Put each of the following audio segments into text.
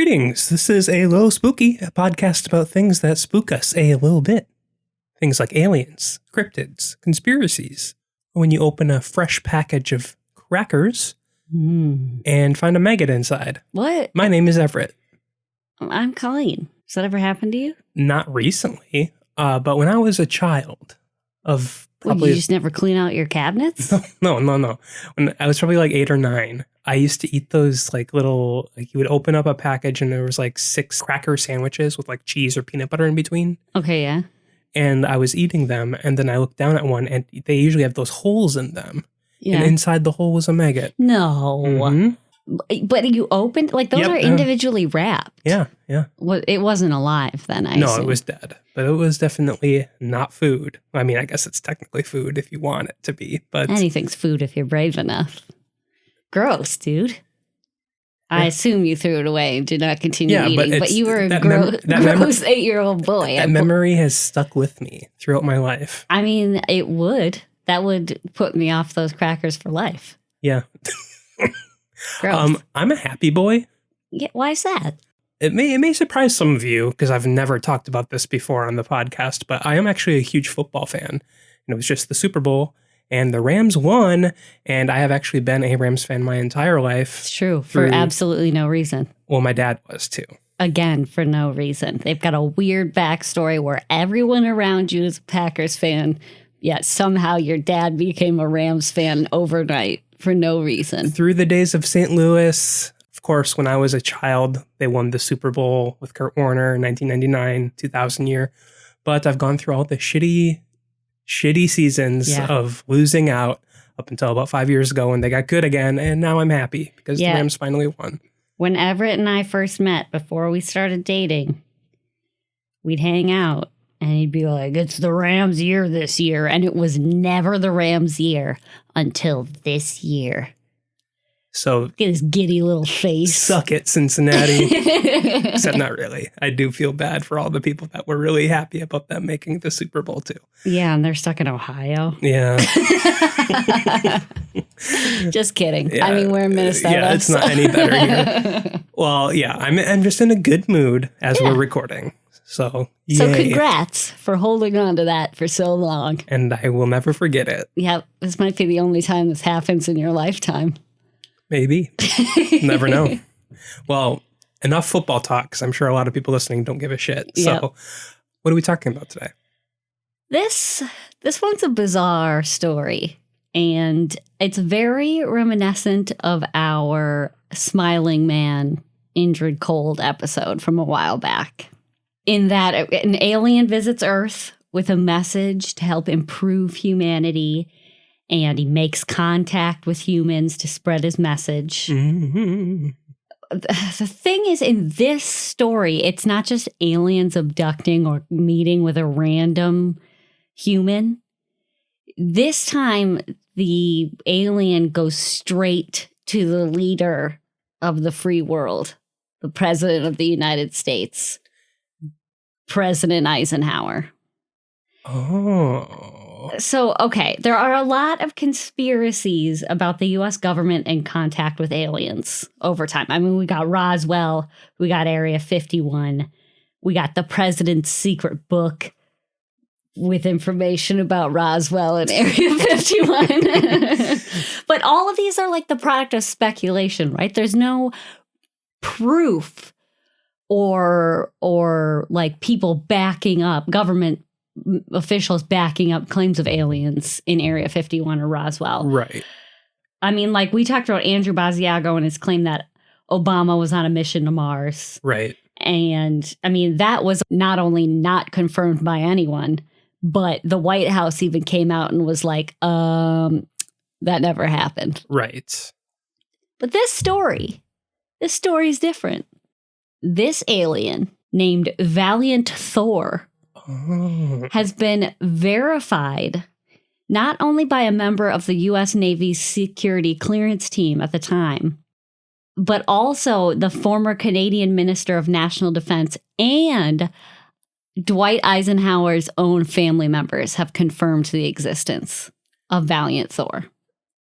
Greetings. This is A Lil Spooky, a podcast about things that spook us a little bit. Things like aliens, cryptids, conspiracies. When you open a fresh package of crackers and find a maggot inside. What? My name is Everett. I'm Colleen. Has that ever happened to you? Not recently, but when I was a child of probably... You just never clean out your cabinets? No. When I was probably like 8 or 9, I used to eat those like little, like you would open up a package and there was like 6 cracker sandwiches with like cheese or peanut butter in between. Okay, yeah. And I was eating them and then I looked down at one and they usually have those holes in them. Yeah. And inside the hole was a maggot. No. Mm-hmm. But you opened, like those are individually wrapped. Yeah. Well, it wasn't alive then, I assume. No, it was dead. But it was definitely not food. I mean, I guess it's technically food if you want it to be. But anything's food if you're brave enough. Gross, dude. Yeah. I assume you threw it away and did not continue eating, but you were a gross 8-year-old boy. That memory has stuck with me throughout my life. I mean, it would. That would put me off those crackers for life. Yeah. Gross. I'm a happy boy. Yeah, why is that? It may surprise some of you because I've never talked about this before on the podcast, but I am actually a huge football fan. And it was just the Super Bowl. And the Rams won, and I have actually been a Rams fan my entire life. It's true, for absolutely no reason. Well, my dad was too. Again, for no reason. They've got a weird backstory where everyone around you is a Packers fan, yet somehow your dad became a Rams fan overnight for no reason. Through the days of St. Louis, of course, when I was a child, they won the Super Bowl with Kurt Warner in 1999, 2000 year. But I've gone through all the shitty seasons of losing out up until about 5 years ago when they got good again. And now I'm happy because the Rams finally won. When Everett and I first met before we started dating, we'd hang out and he'd be like, it's the Rams year this year. And it was never the Rams year until this year. So look at his giddy little face. Suck it, Cincinnati. Except not really. I do feel bad for all the people that were really happy about them making the Super Bowl too. Yeah, and they're stuck in Ohio. Yeah. Just kidding. Yeah. I mean, we're in Minnesota. Yeah, it's not any better here. Well, yeah, I'm just in a good mood as we're recording. So congrats for holding on to that for so long. And I will never forget it. Yeah, this might be the only time this happens in your lifetime. Maybe. Never know. Well, enough football talk, because I'm sure a lot of people listening don't give a shit. Yep. So what are we talking about today? This one's a bizarre story, and it's very reminiscent of our Smiling Man, Injured Cold episode from a while back. In that an alien visits Earth with a message to help improve humanity, and he makes contact with humans to spread his message. Mm-hmm. The thing is, in this story, it's not just aliens abducting or meeting with a random human. This time, the alien goes straight to the leader of the free world, the President of the United States, President Eisenhower. Oh. So, okay, there are a lot of conspiracies about the U.S. government in contact with aliens over time. I mean, we got Roswell, we got Area 51, we got the president's secret book with information about Roswell and Area 51. But all of these are like the product of speculation, right? There's no proof or like people backing up, government officials backing up claims of aliens in Area 51 or Roswell. Right. I mean, like we talked about Andrew Basiago and his claim that Obama was on a mission to Mars. Right. And I mean, that was not only not confirmed by anyone, but the White House even came out and was like, that never happened. Right. But this story is different. This alien named Valiant Thor has been verified not only by a member of the U.S. Navy's security clearance team at the time, but also the former Canadian Minister of National Defense and Dwight Eisenhower's own family members have confirmed the existence of Valiant Thor.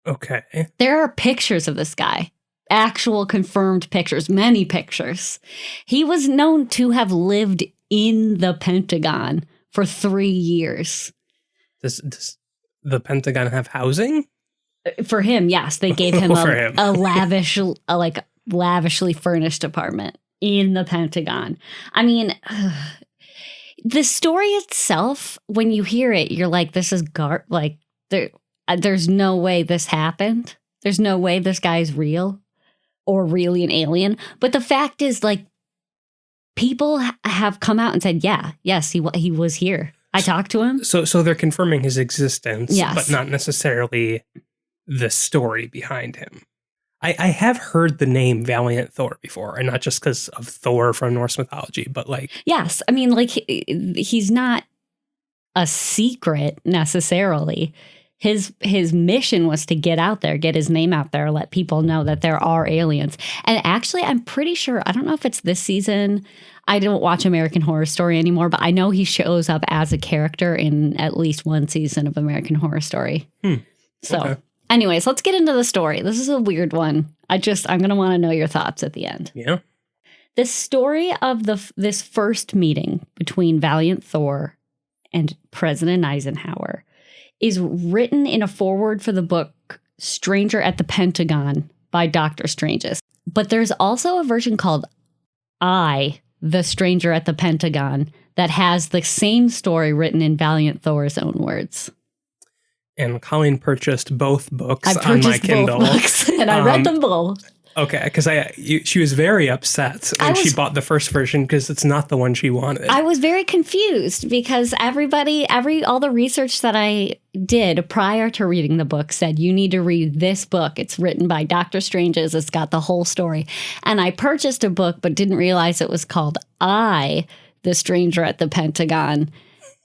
Okay. There are pictures of this guy. actual confirmed pictures, many pictures. He was known to have lived in the Pentagon for 3 years. Does the Pentagon have housing? For him, yes. They gave him him. a lavishly furnished apartment in the Pentagon. I mean, the story itself, when you hear it, you're like, this is there's no way this happened. There's no way this guy's real or really an alien. But the fact is, like, people have come out and said, yes, he was here. I talked to him. So they're confirming his existence, yes, but not necessarily the story behind him. I have heard the name Valiant Thor before, and not just because of Thor from Norse mythology, but like... Yes, I mean, like, he's not a secret necessarily. His mission was to get out there, get his name out there, let people know that there are aliens. And actually, I'm pretty sure, I don't know if it's this season. I don't watch American Horror Story anymore, but I know he shows up as a character in at least one season of American Horror Story. So, okay. Anyways, let's get into the story. This is a weird one. I'm going to want to know your thoughts at the end. Yeah. The story of this first meeting between Valiant Thor and President Eisenhower is written in a foreword for the book Stranger at the Pentagon by Dr. Stranges. But there's also a version called I, the Stranger at the Pentagon, that has the same story written in Valiant Thor's own words. And Colleen purchased both books on my Kindle. Both books, and I read them both. Okay, because she was very upset when she bought the first version because it's not the one she wanted. I was very confused because all the research that I did prior to reading the book said you need to read this book. It's written by Dr. Stranges. It's got the whole story. And I purchased a book but didn't realize it was called I, the Stranger at the Pentagon.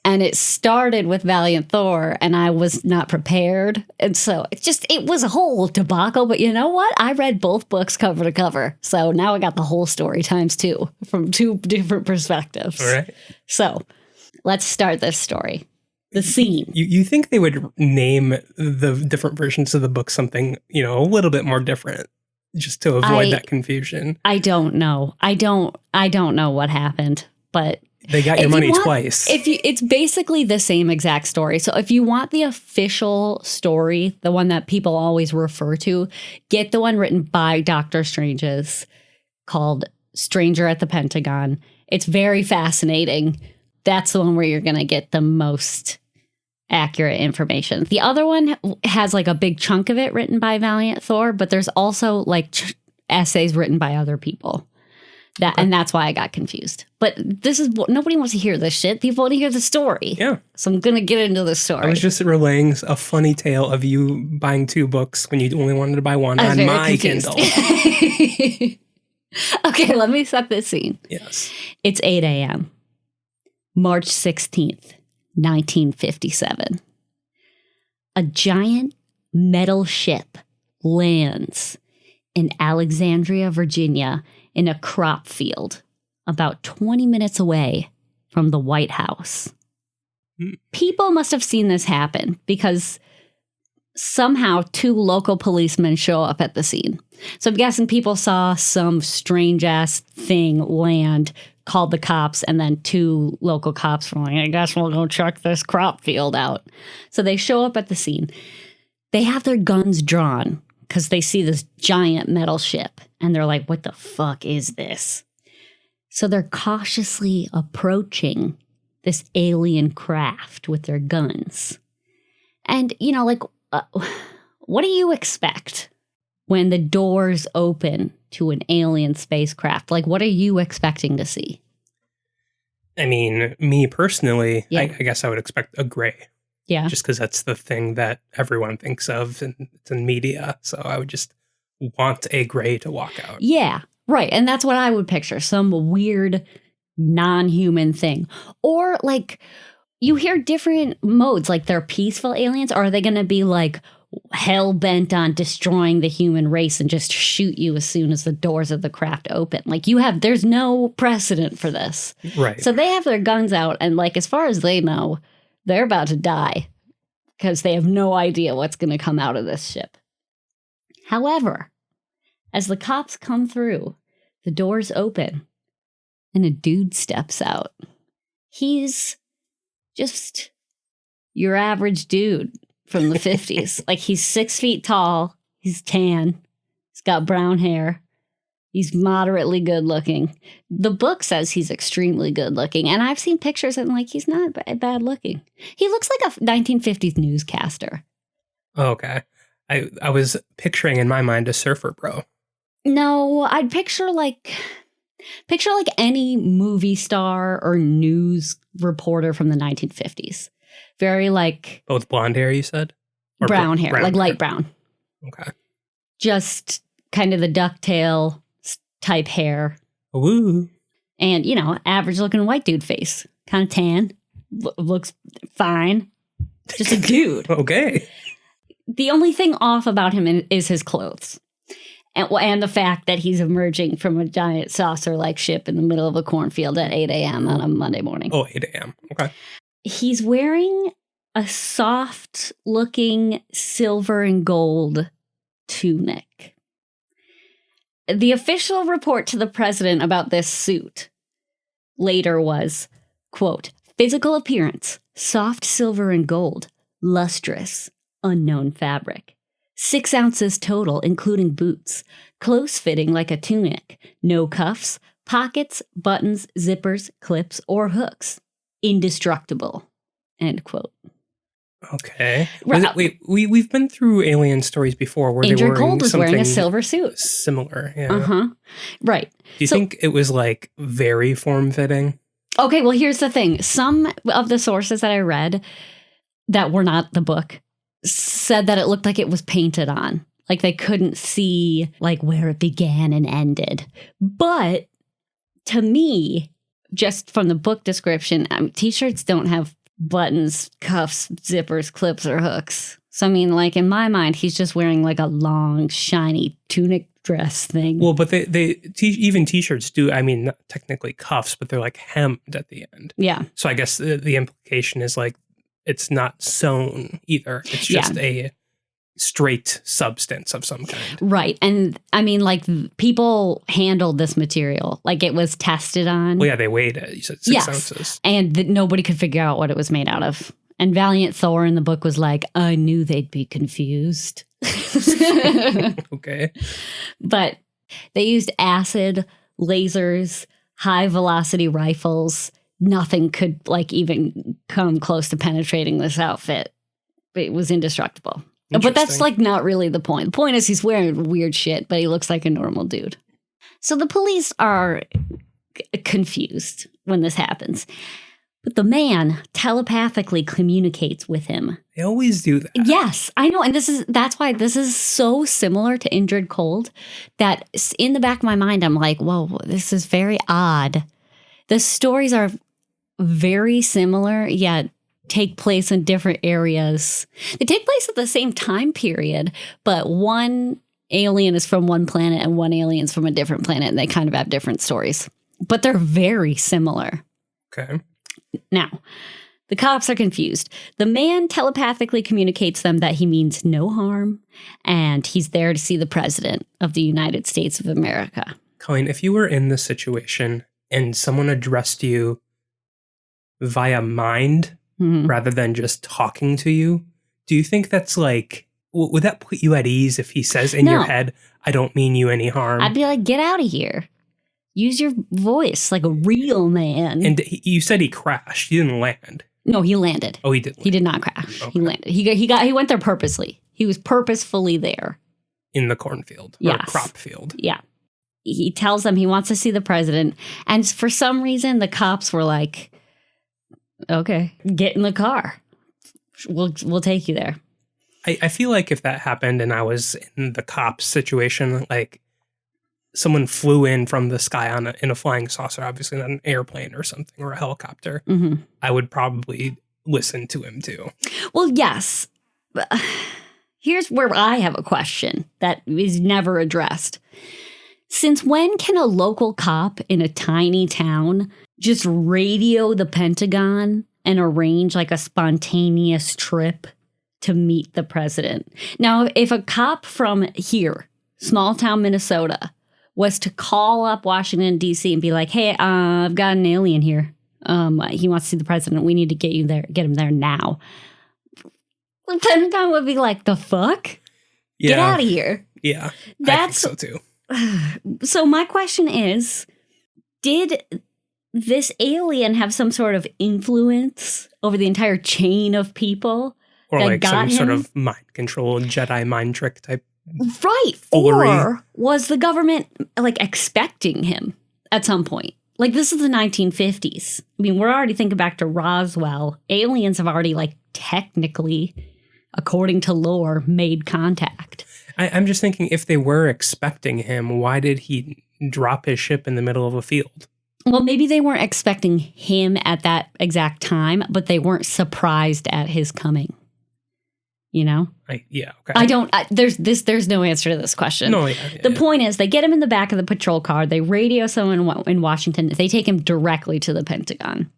And it started with Valiant Thor, and I was not prepared. And so it was a whole debacle. But you know what? I read both books cover to cover. So now I got the whole story times two from two different perspectives. All right. So let's start this story. The scene. You think they would name the different versions of the book something, a little bit more different just to avoid that confusion? I don't know. I don't know what happened, but... They got your money twice. It's basically the same exact story. So if you want the official story, the one that people always refer to, get the one written by Dr. Stranges called Stranger at the Pentagon. It's very fascinating. That's the one where you're going to get the most accurate information. The other one has like a big chunk of it written by Valiant Thor, but there's also like essays written by other people. And that's why I got confused. But this is nobody wants to hear this shit. People want to hear the story. Yeah. So I'm going to get into the story. I was just relaying a funny tale of you buying two books when you only wanted to buy one on my confused. Kindle. Okay, let me set this scene. Yes. It's 8 a.m. March 16th, 1957. A giant metal ship lands in Alexandria, Virginia, in a crop field about 20 minutes away from the White House. People must have seen this happen because somehow two local policemen show up at the scene. So I'm guessing people saw some strange-ass thing land, called the cops, and then two local cops were like, I guess we'll go check this crop field out. So they show up at the scene. They have their guns drawn because they see this giant metal ship. And they're like, what the fuck is this? So they're cautiously approaching this alien craft with their guns. And, what do you expect when the doors open to an alien spacecraft? Like, what are you expecting to see? I mean, me personally, I guess I would expect a gray. Yeah. Just because that's the thing that everyone thinks of and it's in media. So I would just want a gray to walk out. Yeah, right. And that's what I would picture. Some weird non-human thing. Or like you hear different modes, like they're peaceful aliens. Or are they going to be like hell bent on destroying the human race and just shoot you as soon as the doors of the craft open? Like there's no precedent for this. Right. So they have their guns out. And like, as far as they know, they're about to die because they have no idea what's going to come out of this ship. However, As the cops come through, the doors open and a dude steps out. He's just your average dude from the 50s. Like, he's 6 feet tall. He's tan. He's got brown hair. He's moderately good looking. The book says he's extremely good looking. And I've seen pictures and like, he's not bad looking. He looks like a 1950s newscaster. Okay. I was picturing in my mind a surfer bro. No, I'd picture like any movie star or news reporter from the 1950s. Very like... Both blonde hair, you said? Or brown hair, like light brown. Okay. Just kind of the ducktail type hair. Woo. And, average looking white dude face. Kind of tan. Looks fine. Just a dude. Okay. The only thing off about him is his clothes. And the fact that he's emerging from a giant saucer-like ship in the middle of a cornfield at 8 a.m. on a Monday morning. Oh, 8 a.m. Okay. He's wearing a soft-looking silver and gold tunic. The official report to the president about this suit later was, quote, physical appearance, soft silver and gold, lustrous, unknown fabric. 6 ounces total, including boots, close fitting like a tunic, no cuffs, pockets, buttons, zippers, clips, or hooks. Indestructible, end quote. Okay. Wait, we've been through alien stories before where Andrew they were Cold was wearing a silver suit. Similar, yeah. Uh-huh. Right. Do you think it was like very form-fitting? Okay, well, here's the thing. Some of the sources that I read that were not the book said that it looked like it was painted on. Like they couldn't see like where it began and ended. But to me, just from the book description, t-shirts don't have buttons, cuffs, zippers, clips, or hooks. So I mean, like in my mind, he's just wearing like a long, shiny tunic dress thing. Well, but even t-shirts do, I mean, not technically cuffs, but they're like hemmed at the end. Yeah. So I guess the implication is like it's not sewn either. It's just a straight substance of some kind. Right. And I mean, like people handled this material. Like it was tested on. Well, yeah, they weighed it. You said 6 ounces. And nobody could figure out what it was made out of. And Valiant Thor in the book was like, I knew they'd be confused. Okay. But they used acid, lasers, high velocity rifles. Nothing could like even come close to penetrating this outfit. It was indestructible. But that's like not really the point. The point is he's wearing weird shit, but he looks like a normal dude. So the police are confused when this happens. But the man telepathically communicates with him. They always do that. Yes, I know. And that's why this is so similar to Indrid Cold that in the back of my mind, I'm like, whoa, this is very odd. The stories are very similar, yet take place in different areas. They take place at the same time period, but one alien is from one planet and one alien's from a different planet, and they kind of have different stories. But they're very similar. Okay. Now, the cops are confused. The man telepathically communicates them that he means no harm, and he's there to see the president of the United States of America. Colleen, if you were in this situation and someone addressed you via mind rather than just talking to you, do you think that's like, would that put you at ease if he says in your head, I don't mean you any harm? I'd be like, get out of here. Use your voice like a real man. And you said he crashed. He didn't land. No, he landed. Oh, he did. He did not crash. Okay. He landed. He went there purposely. He was purposefully there. In the cornfield or crop field. Yeah. He tells them he wants to see the president. And for some reason, the cops were like, okay, get in the car. We'll take you there. I feel like if that happened and I was in the cops situation, like someone flew in from the sky in a flying saucer, obviously not an airplane or something or a helicopter, I would probably listen to him too. Well, yes. Here's where I have a question that is never addressed. Since when can a local cop in a tiny town just radio the Pentagon and arrange like a spontaneous trip to meet the president? Now, if a cop from here small town Minnesota, was to call up Washington, D.C. and be like, hey, I've got an alien here. He wants to see the president. We need to get him there now. The Pentagon would be like, the fuck? Yeah. Get out of here. Yeah, That's, I think so too. So my question is, did this alien have some sort of influence over the entire chain of people? Or that like got some him? sort of mind control, Jedi mind trick type. Right. foolery. Or was the government like expecting him at some point? Like, this is the 1950s. I mean, we're already thinking back to Roswell. Aliens have already, like, technically, according to lore, made contact. I'm just thinking, if they were expecting him, why did he drop his ship in the middle of a field? Well, maybe they weren't expecting him at that exact time, but they weren't surprised at his coming. You know? Yeah, okay. There's no answer to this question. No, yeah, The point is, they get him in the back of the patrol car. They radio someone in Washington. They take him directly to the Pentagon.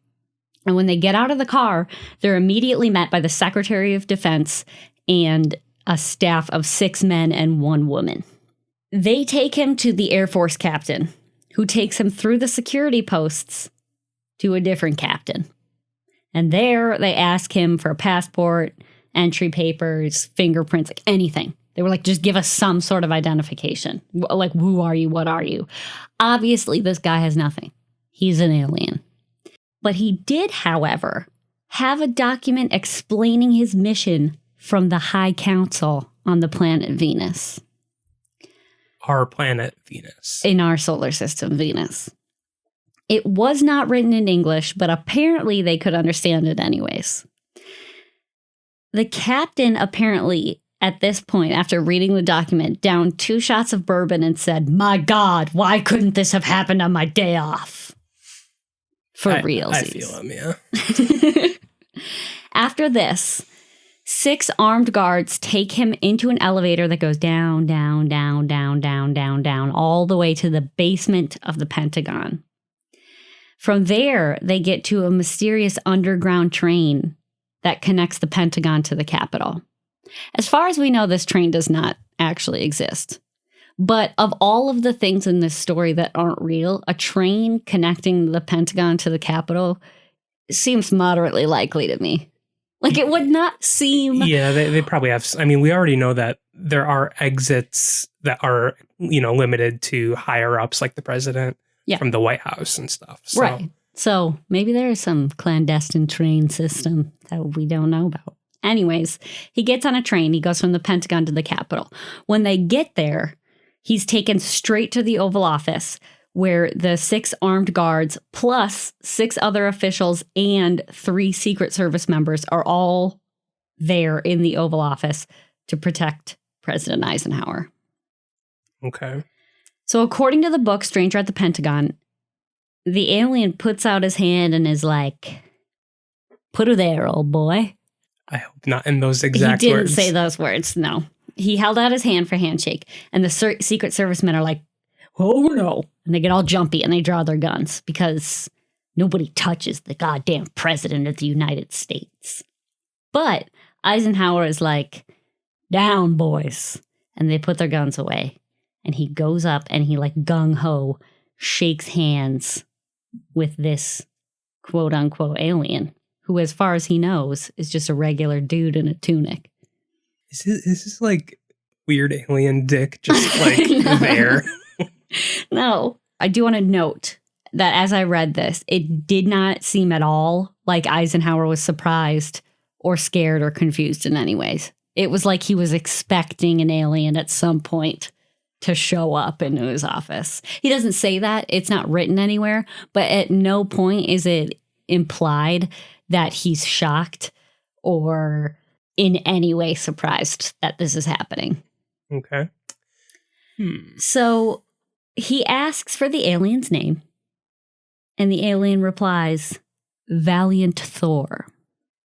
And when they get out of the car, they're immediately met by the Secretary of Defense and a staff of 6 men and 1 woman. They take him to the Air Force captain, who takes him through the security posts to a different captain. And there they ask him for a passport, entry papers, fingerprints, like anything. They were like, just give us some sort of identification. Like, who are you? What are you? Obviously, this guy has nothing. He's an alien. But he did, however, have a document explaining his mission from the High Council on the planet Venus. Our planet, Venus. In our solar system, Venus. It was not written in English, but apparently they could understand it anyways. The captain apparently, at this point, after reading the document, downed 2 shots of bourbon and said, "My God, why couldn't this have happened on my day off?" For realsies. I feel him, yeah. After this, 6 armed guards take him into an elevator that goes down, down, down, down, down, down, down, all the way to the basement of the Pentagon. From there, they get to a mysterious underground train that connects the Pentagon to the Capitol. As far as we know, this train does not actually exist. But of all of the things in this story that aren't real, a train connecting the Pentagon to the Capitol seems moderately likely to me. Like, it would not seem... Yeah, they probably have... I mean, we already know that there are exits that are, limited to higher-ups like the president from the White House and stuff. So. Right. So maybe there is some clandestine train system that we don't know about. Anyways, he gets on a train. He goes from the Pentagon to the Capitol. When they get there, he's taken straight to the Oval Office, where the 6 armed guards plus 6 other officials and 3 Secret Service members are all there in the Oval Office to protect President Eisenhower. Okay. So according to the book, Stranger at the Pentagon, the alien puts out his hand and is like, "Put her there, old boy." I hope not in those exact words. He didn't say those words, no. He held out his hand for handshake, and the Secret Service men are like, "Oh, no." And they get all jumpy, and they draw their guns, because nobody touches the goddamn President of the United States. But Eisenhower is like, "Down, boys." And they put their guns away. And he goes up, and he, like, gung-ho shakes hands with this quote-unquote alien, who, as far as he knows, is just a regular dude in a tunic. Is this like weird alien dick just like there? No. I do want to note that as I read this, it did not seem at all like Eisenhower was surprised or scared or confused in any ways. It was like he was expecting an alien at some point to show up into his office. He doesn't say that. It's not written anywhere. But at no point is it implied that he's shocked or in any way surprised that this is happening. Okay. So he asks for the alien's name, and the alien replies, "Valiant Thor."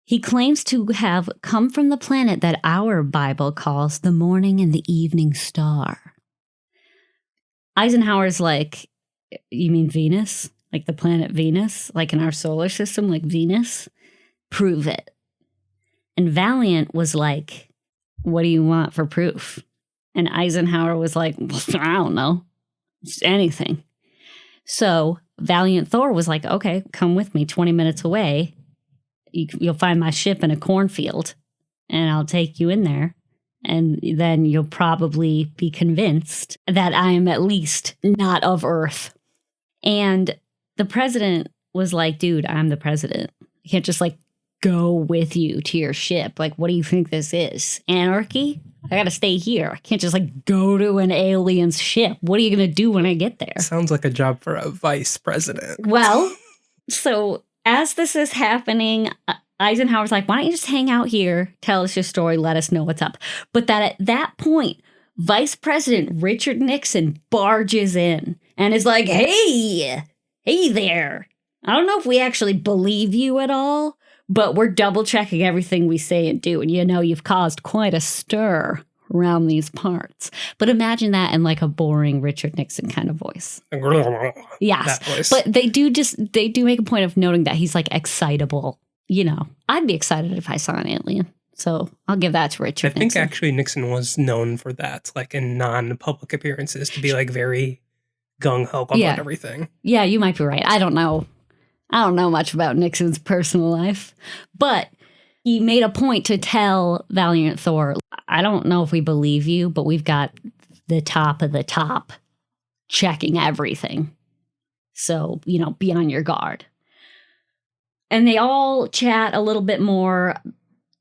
He claims to have come from the planet that our Bible calls the morning and the evening star. Eisenhower's like, "You mean Venus? Like the planet Venus? Like in our solar system, like Venus? Prove it." And Valiant was like, "What do you want for proof?" And Eisenhower was like, well, I don't know. Just anything. So Valiant Thor was like, okay, come with me 20 minutes away. You'll find my ship in a cornfield and I'll take you in there. And then you'll probably be convinced that I am at least not of Earth. And the president was like, dude, I'm the president. I can't just like go with you to your ship. Like, what do you think this is? Anarchy? I gotta stay here. I can't just like go to an alien's ship. What are you gonna do when I get there? Sounds like a job for a vice president. Well, so as this is happening, Eisenhower's like, why don't you just hang out here, tell us your story, let us know what's up. But that at that point, Vice President Richard Nixon barges in and is like, hey there. I don't know if we actually believe you at all, but we're double checking everything we say and do. And you know, you've caused quite a stir around these parts. But imagine that in like a boring Richard Nixon kind of voice. Yes. Voice. But they do make a point of noting that he's like excitable. You know, I'd be excited if I saw an alien. So I'll give that to Richard Nixon. I think actually Nixon was known for that, like in non-public appearances, to be like very gung-ho about everything. Yeah, you might be right. I don't know much about Nixon's personal life, but he made a point to tell Valiant Thor, I don't know if we believe you, but we've got the top of the top checking everything. So, you know, be on your guard. And they all chat a little bit more.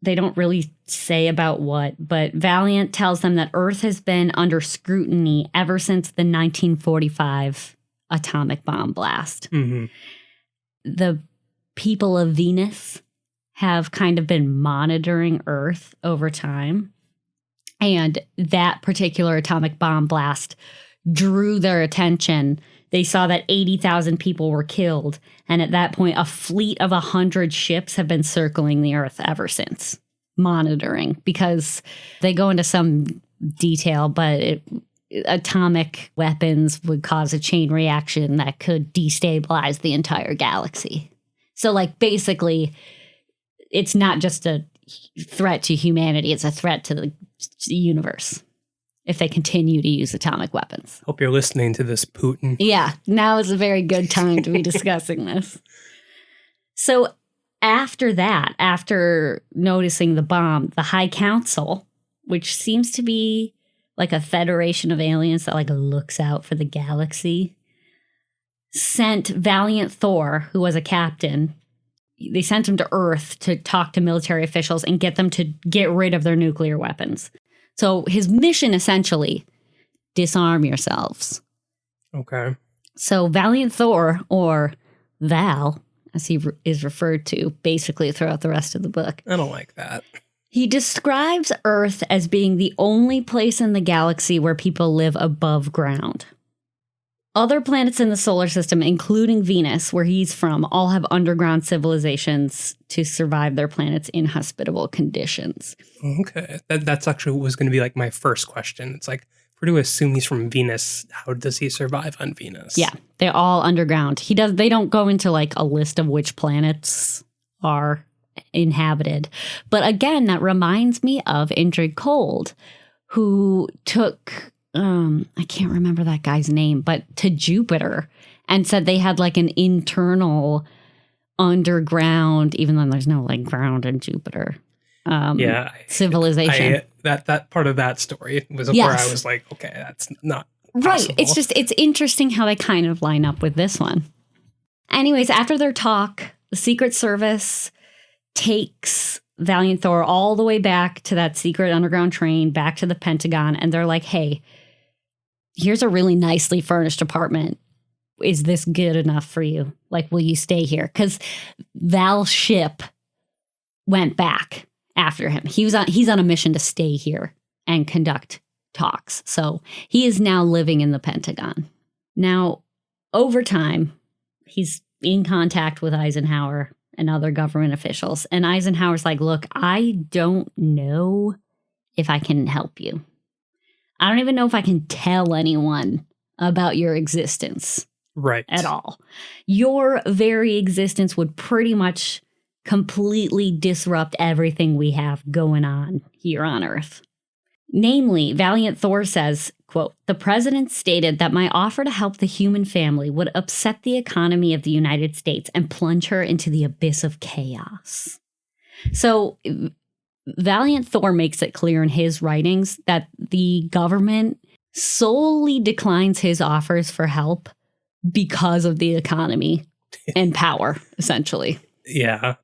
They don't really say about what, but Valiant tells them that Earth has been under scrutiny ever since the 1945 atomic bomb blast. Mm-hmm. The people of Venus have kind of been monitoring Earth over time. And that particular atomic bomb blast drew their attention. They saw that 80,000 people were killed. And at that point, a fleet of 100 ships have been circling the Earth ever since, monitoring, because they go into some detail, but atomic weapons would cause a chain reaction that could destabilize the entire galaxy. So, like, basically, it's not just a threat to humanity, it's a threat to the universe if they continue to use atomic weapons. Hope you're listening to this, Putin. Yeah, now is a very good time to be discussing this. So after that, after noticing the bomb, the High Council, which seems to be like a federation of aliens that like looks out for the galaxy, sent Valiant Thor, who was a captain. They sent him to Earth to talk to military officials and get them to get rid of their nuclear weapons. So his mission, essentially, disarm yourselves. Okay. So Valiant Thor, or Val, as he is referred to basically throughout the rest of the book. I don't like that. He describes Earth as being the only place in the galaxy where people live above ground. Other planets in the solar system, including Venus, where he's from, all have underground civilizations to survive their planet's inhospitable conditions. Okay. That's actually was going to be like my first question. It's like, if we're to assume he's from Venus, how does he survive on Venus? Yeah, they're all underground. They don't go into like a list of which planets are inhabited. But again, that reminds me of Indrid Cold, who took... I can't remember that guy's name, but to Jupiter and said they had like an internal underground, even though there's no like ground in Jupiter, civilization. That part of that story was where I was like, okay, that's not possible. Right. It's interesting how they kind of line up with this one. Anyways, after their talk, the Secret Service takes Valiant Thor all the way back to that secret underground train, back to the Pentagon, and they're like, hey, here's a really nicely furnished apartment. Is this good enough for you? Like, will you stay here? Because Val's ship went back after him. He's on a mission to stay here and conduct talks. So he is now living in the Pentagon. Now, over time, he's in contact with Eisenhower and other government officials. And Eisenhower's like, look, I don't know if I can help you. I don't even know if I can tell anyone about your existence. Right. At all. Your very existence would pretty much completely disrupt everything we have going on here on Earth. Namely, Valiant Thor says, quote, "The president stated that my offer to help the human family would upset the economy of the United States and plunge her into the abyss of chaos." So Valiant Thor makes it clear in his writings that the government solely declines his offers for help because of the economy and power, essentially. Yeah.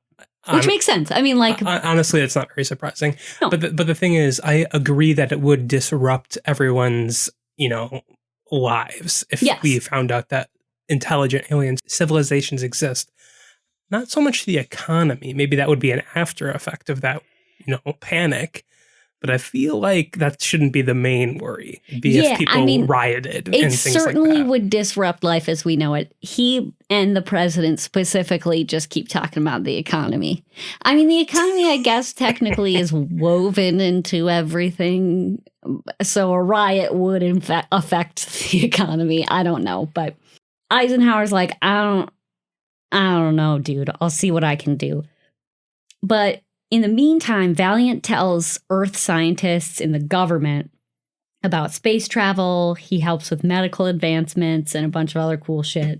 Which makes sense. I mean, like... honestly, it's not very surprising. No. But the thing is, I agree that it would disrupt everyone's, lives if we found out that intelligent alien civilizations exist. Not so much the economy. Maybe that would be an after effect of that, panic. But I feel like that shouldn't be the main worry. It'd be if people rioted and things like that. It certainly would disrupt life as we know it. He and the president specifically just keep talking about the economy. I mean, the economy, I guess, technically is woven into everything. So a riot would, in fact, affect the economy. I don't know. But Eisenhower's like, I don't know, dude. I'll see what I can do. But in the meantime, Valiant tells Earth scientists in the government about space travel. He helps with medical advancements and a bunch of other cool shit.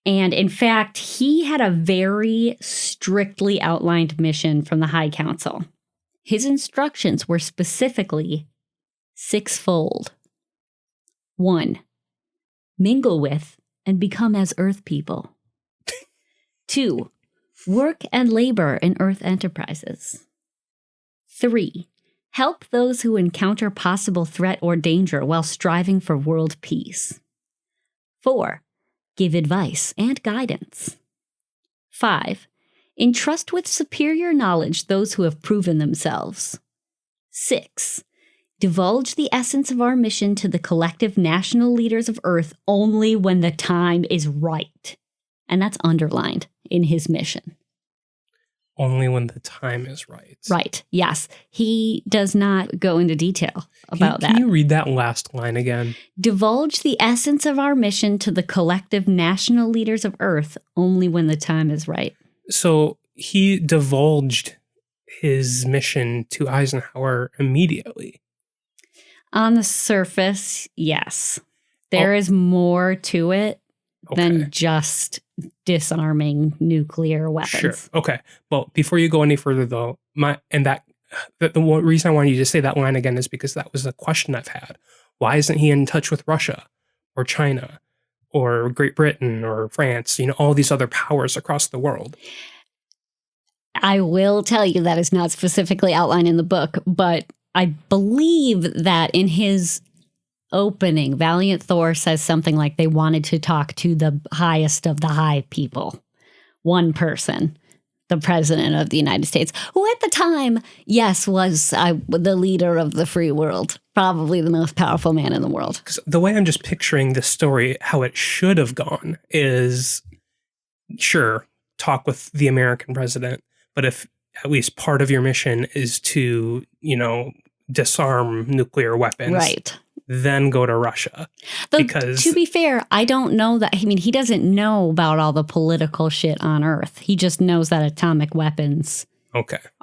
And in fact, he had a very strictly outlined mission from the High Council. His instructions were specifically sixfold. 1, mingle with and become as Earth people. 2, work and labor in Earth enterprises. 3, help those who encounter possible threat or danger while striving for world peace. 4, give advice and guidance. 5, entrust with superior knowledge those who have proven themselves. 6, divulge the essence of our mission to the collective national leaders of Earth only when the time is right. And that's underlined in his mission. Only when the time is right. Right. Yes. He does not go into detail about that. Can you read that last line again? Divulge the essence of our mission to the collective national leaders of Earth only when the time is right. So he divulged his mission to Eisenhower immediately. On the surface, yes. There is more to it than just disarming nuclear weapons. Sure. Okay. Well, before you go any further, though, the reason I wanted you to say that line again is because that was a question I've had. Why isn't he in touch with Russia or China or Great Britain or France? All these other powers across the world. I will tell you that is not specifically outlined in the book, but I believe that in his opening, Valiant Thor says something like they wanted to talk to the highest of the high people. One person, the president of the United States, who at the time, yes, was the leader of the free world, probably the most powerful man in the world. 'Cause the way I'm just picturing this story, how it should have gone is, sure, talk with the American president, but if at least part of your mission is to, disarm nuclear weapons. Right. Then go to Russia. Because to be fair, I don't know that. I mean, he doesn't know about all the political shit on Earth. He just knows that atomic weapons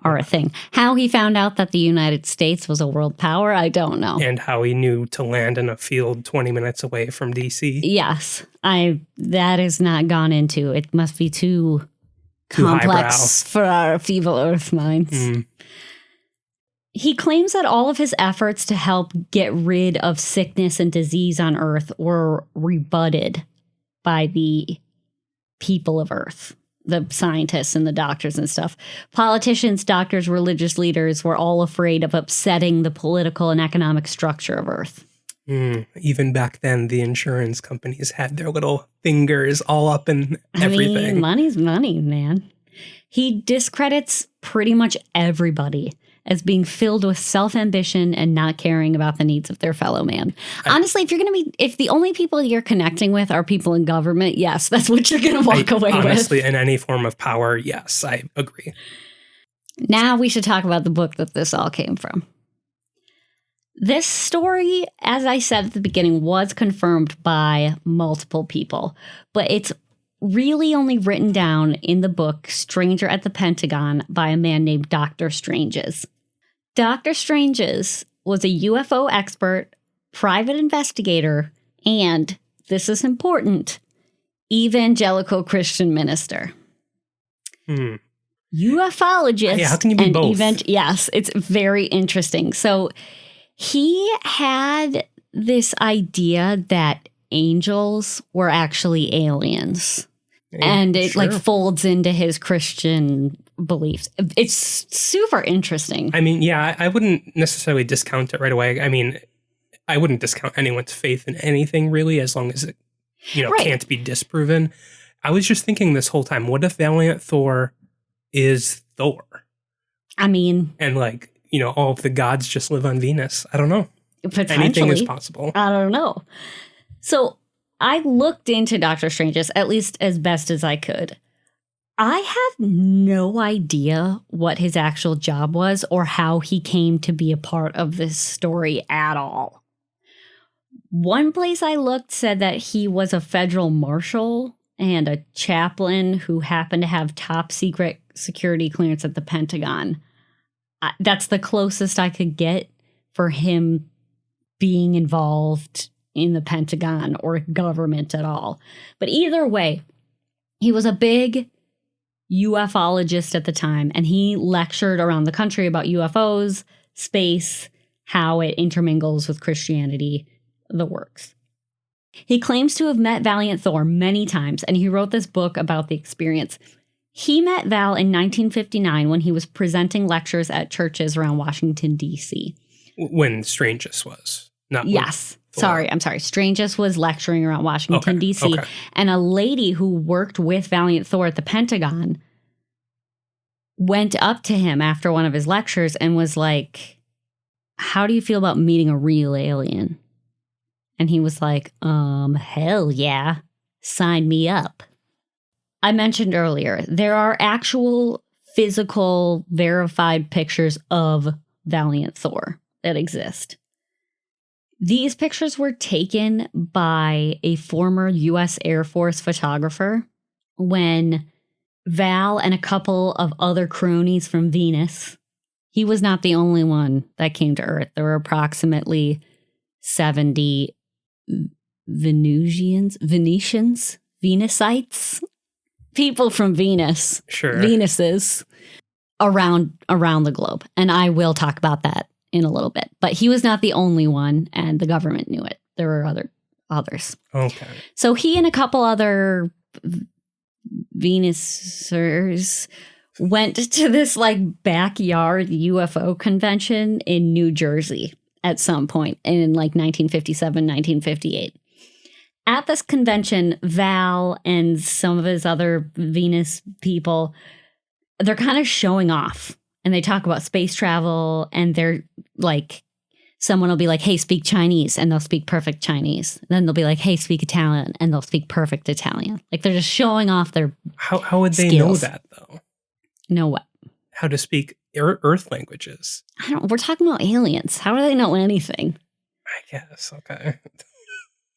are a thing. How he found out that the United States was a world power, I don't know. And how he knew to land in a field 20 minutes away from DC. Yes. That is not gone into. It must be too complex for our feeble Earth minds. Mm. He claims that all of his efforts to help get rid of sickness and disease on Earth were rebutted by the people of Earth, the scientists and the doctors and stuff. Politicians, doctors, religious leaders were all afraid of upsetting the political and economic structure of Earth. Even back then, the insurance companies had their little fingers all up in everything. I mean, money's money, man. He discredits pretty much everybody as being filled with self-ambition and not caring about the needs of their fellow man. Honestly, if the only people you're connecting with are people in government, yes, that's what you're going to walk away with. Honestly, in any form of power, yes, I agree. Now we should talk about the book that this all came from. This story, as I said at the beginning, was confirmed by multiple people, but it's really only written down in the book Stranger at the Pentagon by a man named Dr. Stranges. Dr. Stranges was a UFO expert, private investigator, and, this is important, evangelical Christian minister. Ufologist. Yeah, how can you be both? Yes, it's very interesting. So he had this idea that angels were actually aliens. And it like folds into his Christian beliefs. It's super interesting. I mean, yeah, I wouldn't necessarily discount it right away. I mean, I wouldn't discount anyone's faith in anything really, as long as it, can't be disproven. I was just thinking this whole time, what if Valiant Thor is Thor? I mean, and all of the gods just live on Venus. I don't know. Potentially. Anything is possible. I don't know. So I looked into Doctor Strange's, at least as best as I could. I have no idea what his actual job was or how he came to be a part of this story at all. One place I looked said that he was a federal marshal and a chaplain who happened to have top secret security clearance at the Pentagon. That's the closest I could get for him being involved in the Pentagon or government at all. But either way, he was a big ufologist at the time, and he lectured around the country about UFOs, space, how it intermingles with Christianity, the works. He claims to have met Valiant Thor many times, and he wrote this book about the experience. He met Val in 1959 when he was presenting lectures at churches around Washington, D.C. When Strangeous was. Not yes. I'm sorry. Strangeous was lecturing around Washington, D.C. Okay. And a lady who worked with Valiant Thor at the Pentagon went up to him after one of his lectures and was like, how do you feel about meeting a real alien? And he was like, hell yeah, sign me up. I mentioned earlier, there are actual physical verified pictures of Valiant Thor that exist. These pictures were taken by a former U.S. Air Force photographer when Val and a couple of other cronies from Venus, he was not the only one that came to Earth. There were approximately 70 Venusites, people from Venus, Venuses around the globe. And I will talk about that in a little bit. But he was not the only one, and the government knew it. There were others. Okay. So he and a couple other Venusers went to this backyard UFO convention in New Jersey at some point in 1957, 1958. At this convention, Val and some of his other Venus people, they're kind of showing off. And they talk about space travel, and they're someone will be like, hey, speak Chinese, and they'll speak perfect Chinese. And then they'll be like, hey, speak Italian, and they'll speak perfect Italian. They're just showing off their How would they skills. know that, though? Know what? How to speak Earth languages. We're talking about aliens. How do they know anything? I guess, okay.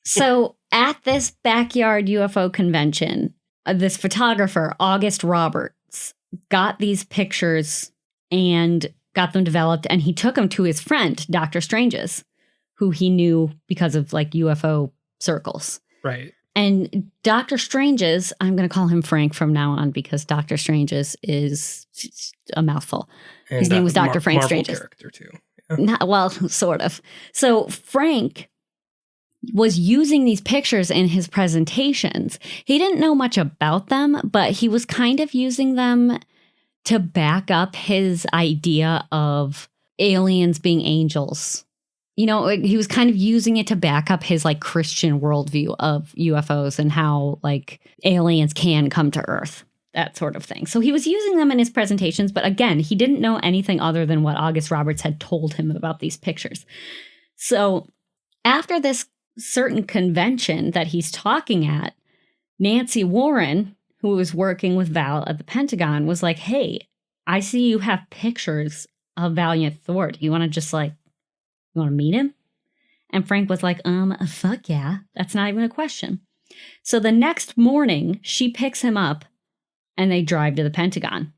So at this backyard UFO convention, this photographer, August Roberts, got these pictures and got them developed, and he took them to his friend, Dr. Strange's, who he knew because of UFO circles. Right. And Dr. Strange's, I'm going to call him Frank from now on because Dr. Strange's is a mouthful. And his name was Dr. Frank Strange's. Character too. Yeah. Well, sort of. So Frank was using these pictures in his presentations. He didn't know much about them, but he was kind of using them to back up his idea of aliens being angels. He was kind of using it to back up his Christian worldview of UFOs and how aliens can come to Earth, that sort of thing. So he was using them in his presentations, but again, he didn't know anything other than what August Roberts had told him about these pictures. So after this certain convention that he's talking at, Nancy Warren, who was working with Val at the Pentagon, was like, hey, I see you have pictures of Valiant Thor. Do you want to just you want to meet him? And Frank was like, fuck yeah. That's not even a question. So the next morning, she picks him up and they drive to the Pentagon.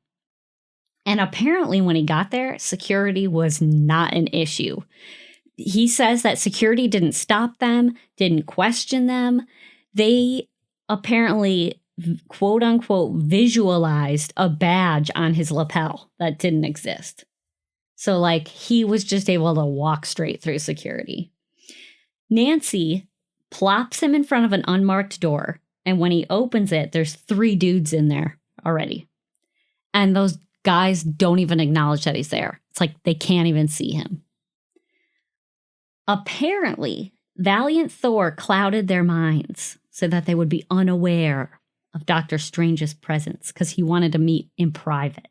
And apparently when he got there, security was not an issue. He says that security didn't stop them, didn't question them. They apparently, quote unquote, visualized a badge on his lapel that didn't exist. So like he was just able to walk straight through security. Nancy plops him in front of an unmarked door. And when he opens it, there's 3 dudes in there already. And those guys don't even acknowledge that he's there. It's like they can't even see him. Apparently, Valiant Thor clouded their minds so that they would be unaware of Dr. Strange's presence because he wanted to meet in private.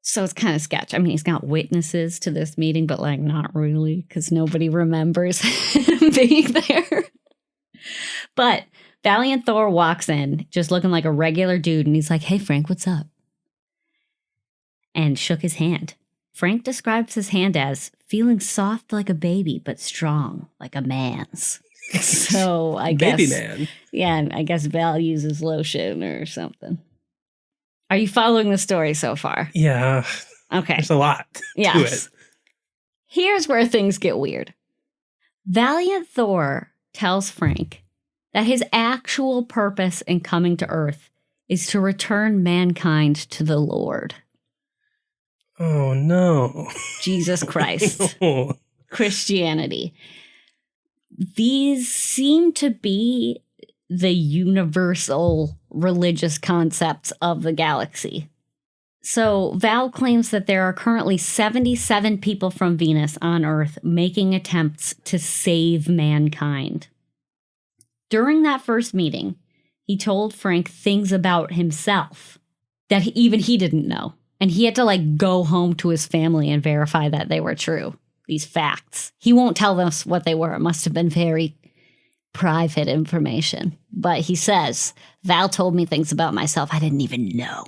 So it's kind of sketch. I mean, he's got witnesses to this meeting, but like not really because nobody remembers him being there. But Valiant Thor walks in just looking like a regular dude and he's like, "Hey, Frank, what's up?" And shook his hand. Frank describes his hand as feeling soft like a baby, but strong like a man's. So I guess... Baby man. Yeah, and I guess Val uses lotion or something. Are you following the story so far? Yeah. Okay. There's a lot to it. Here's where things get weird. Valiant Thor tells Frank that his actual purpose in coming to Earth is to return mankind to the Lord. Oh, no. Jesus Christ. No. Christianity. These seem to be the universal religious concepts of the galaxy. So Val claims that there are currently 77 people from Venus on Earth making attempts to save mankind. During that first meeting, he told Frank things about himself that even he didn't know. And he had to like go home to his family and verify that they were true. These facts. He won't tell us what they were. It must have been very private information. But he says, Val told me things about myself I didn't even know.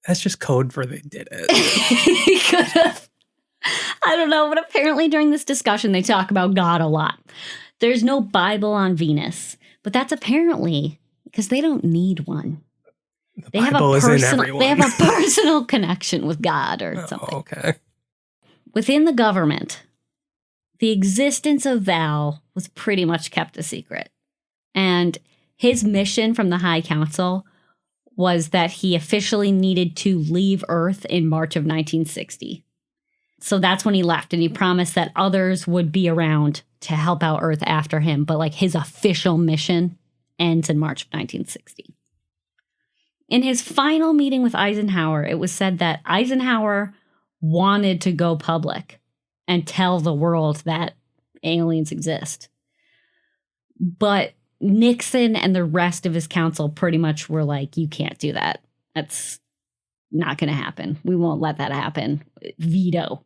That's just code for they did it. He could have. I don't know, but apparently during this discussion, they talk about God a lot. There's no Bible on Venus, but that's apparently because they don't need one. They have a personal connection with God or something. Okay. Within the government, the existence of Val was pretty much kept a secret. And his mission from the High Council was that he officially needed to leave Earth in March of 1960. So that's when he left, and he promised that others would be around to help out Earth after him. But like his official mission ends in March of 1960. In his final meeting with Eisenhower, it was said that Eisenhower wanted to go public and tell the world that aliens exist. But Nixon and the rest of his council pretty much were like, you can't do that. That's not going to happen. We won't let that happen. Veto.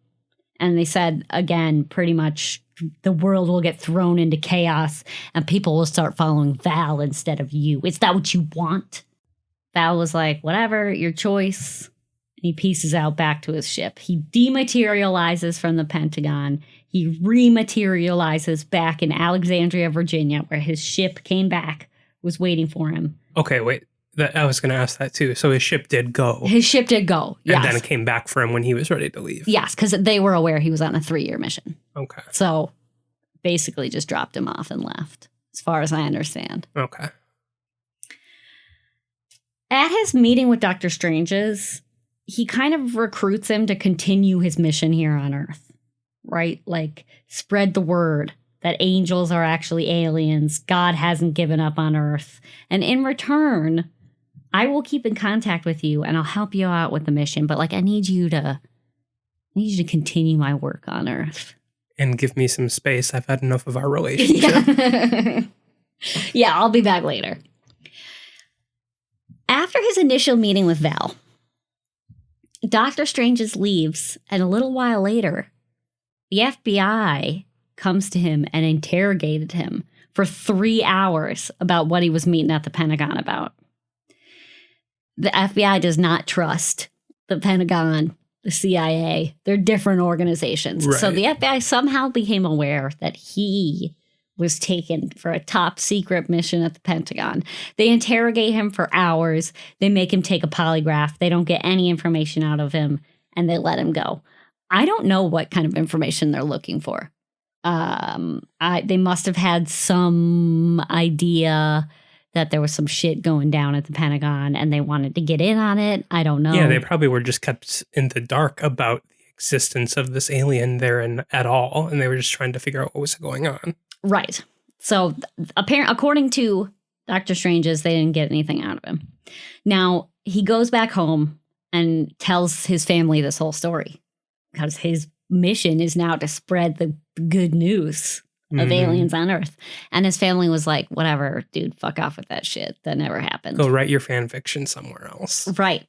And they said, again, pretty much the world will get thrown into chaos and people will start following Val instead of you. Is that what you want? Val was like, whatever, your choice. He pieces out back to his ship. He dematerializes from the Pentagon. He rematerializes back in Alexandria, Virginia, where his ship came back, was waiting for him. Okay, wait. I was going to ask that too. So his ship did go. His ship did go, yes. And then it came back for him when he was ready to leave. Yes, because they were aware he was on a 3-year mission. Okay. So basically just dropped him off and left, as far as I understand. Okay. At his meeting with Dr. Strange's, he kind of recruits him to continue his mission here on Earth, right? Like, spread the word that angels are actually aliens. God hasn't given up on Earth. And in return, I will keep in contact with you and I'll help you out with the mission. But like, I need you to continue my work on Earth. And give me some space. I've had enough of our relationship. Yeah, I'll be back later. After his initial meeting with Val, Dr. Strange's leaves, and a little while later, the FBI comes to him and interrogated him for 3 hours about what he was meeting at the Pentagon about. The FBI does not trust the Pentagon, the CIA. They're different organizations. Right. So the FBI somehow became aware that he was taken for a top secret mission at the Pentagon. They interrogate him for hours. They make him take a polygraph. They don't get any information out of him. and they let him go. I don't know what kind of information they're looking for. They must have had some idea that there was some shit going down at the Pentagon and they wanted to get in on it. I don't know. Yeah, they probably were just kept in the dark about the existence of this alien there at all. And they were just trying to figure out what was going on. Right. So according to Dr. Strange's, they didn't get anything out of him. Now, he goes back home and tells his family this whole story because his mission is now to spread the good news of aliens on Earth. And his family was like, whatever, dude, fuck off with that shit. That never happened. Go write your fan fiction somewhere else. Right.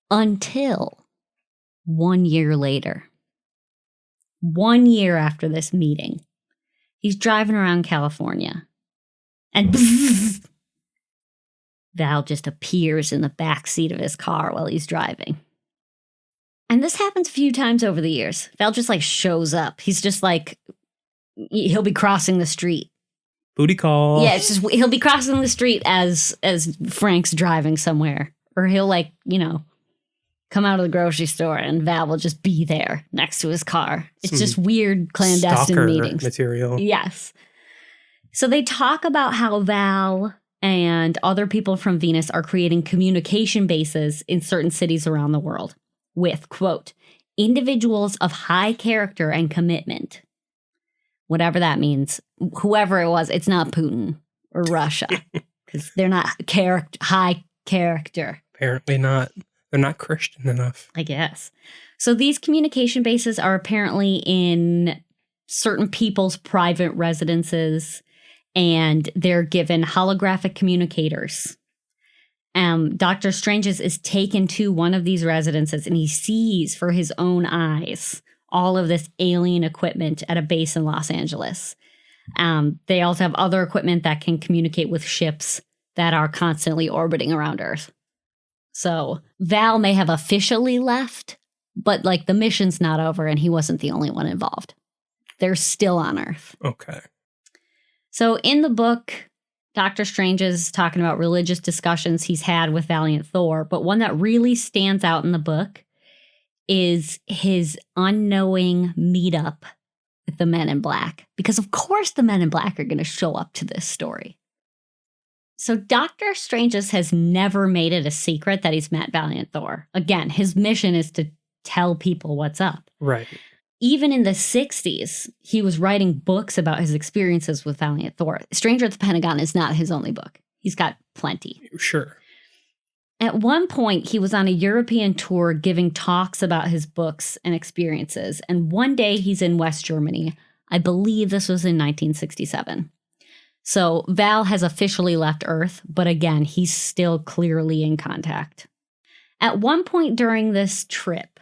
Until 1 year later. 1 year after this meeting, he's driving around California and Val just appears in the back seat of his car while he's driving. And this happens a few times over the years. Val just like shows up. He's just like, he'll be crossing the street. Booty call. Yeah, it's just he'll be crossing the street as Frank's driving somewhere. Or he'll like, come out of the grocery store and Val will just be there next to his car. It's just weird clandestine meetings. Material. Yes. So they talk about how Val and other people from Venus are creating communication bases in certain cities around the world with, quote, individuals of high character and commitment. Whatever that means. Whoever it was, it's not Putin or Russia because they're not high character. Apparently not. They're not Christian enough. I guess. So these communication bases are apparently in certain people's private residences, and they're given holographic communicators. Dr. Strange's is taken to one of these residences, and he sees for his own eyes all of this alien equipment at a base in Los Angeles. They also have other equipment that can communicate with ships that are constantly orbiting around Earth. So Val may have officially left, but like the mission's not over and he wasn't the only one involved. They're still on Earth. Okay. So in the book, Dr. Strange is talking about religious discussions he's had with Valiant Thor, but one that really stands out in the book is his unknowing meetup with the Men in Black. Because of course the Men in Black are going to show up to this story. So Dr. Strange's has never made it a secret that he's met Valiant Thor. Again, his mission is to tell people what's up. Right. Even in the 60s, he was writing books about his experiences with Valiant Thor. Stranger at the Pentagon is not his only book. He's got plenty. Sure. At one point, he was on a European tour giving talks about his books and experiences. And one day he's in West Germany. I believe this was in 1967. So Val has officially left Earth, but again, he's still clearly in contact. At one point during this trip,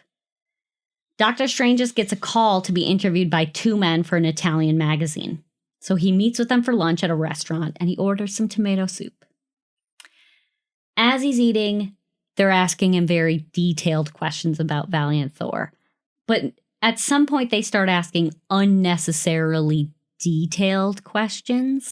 Dr. Strange gets a call to be interviewed by two men for an Italian magazine. So he meets with them for lunch at a restaurant and he orders some tomato soup. As he's eating, they're asking him very detailed questions about Valiant Thor. But at some point, they start asking unnecessarily detailed questions.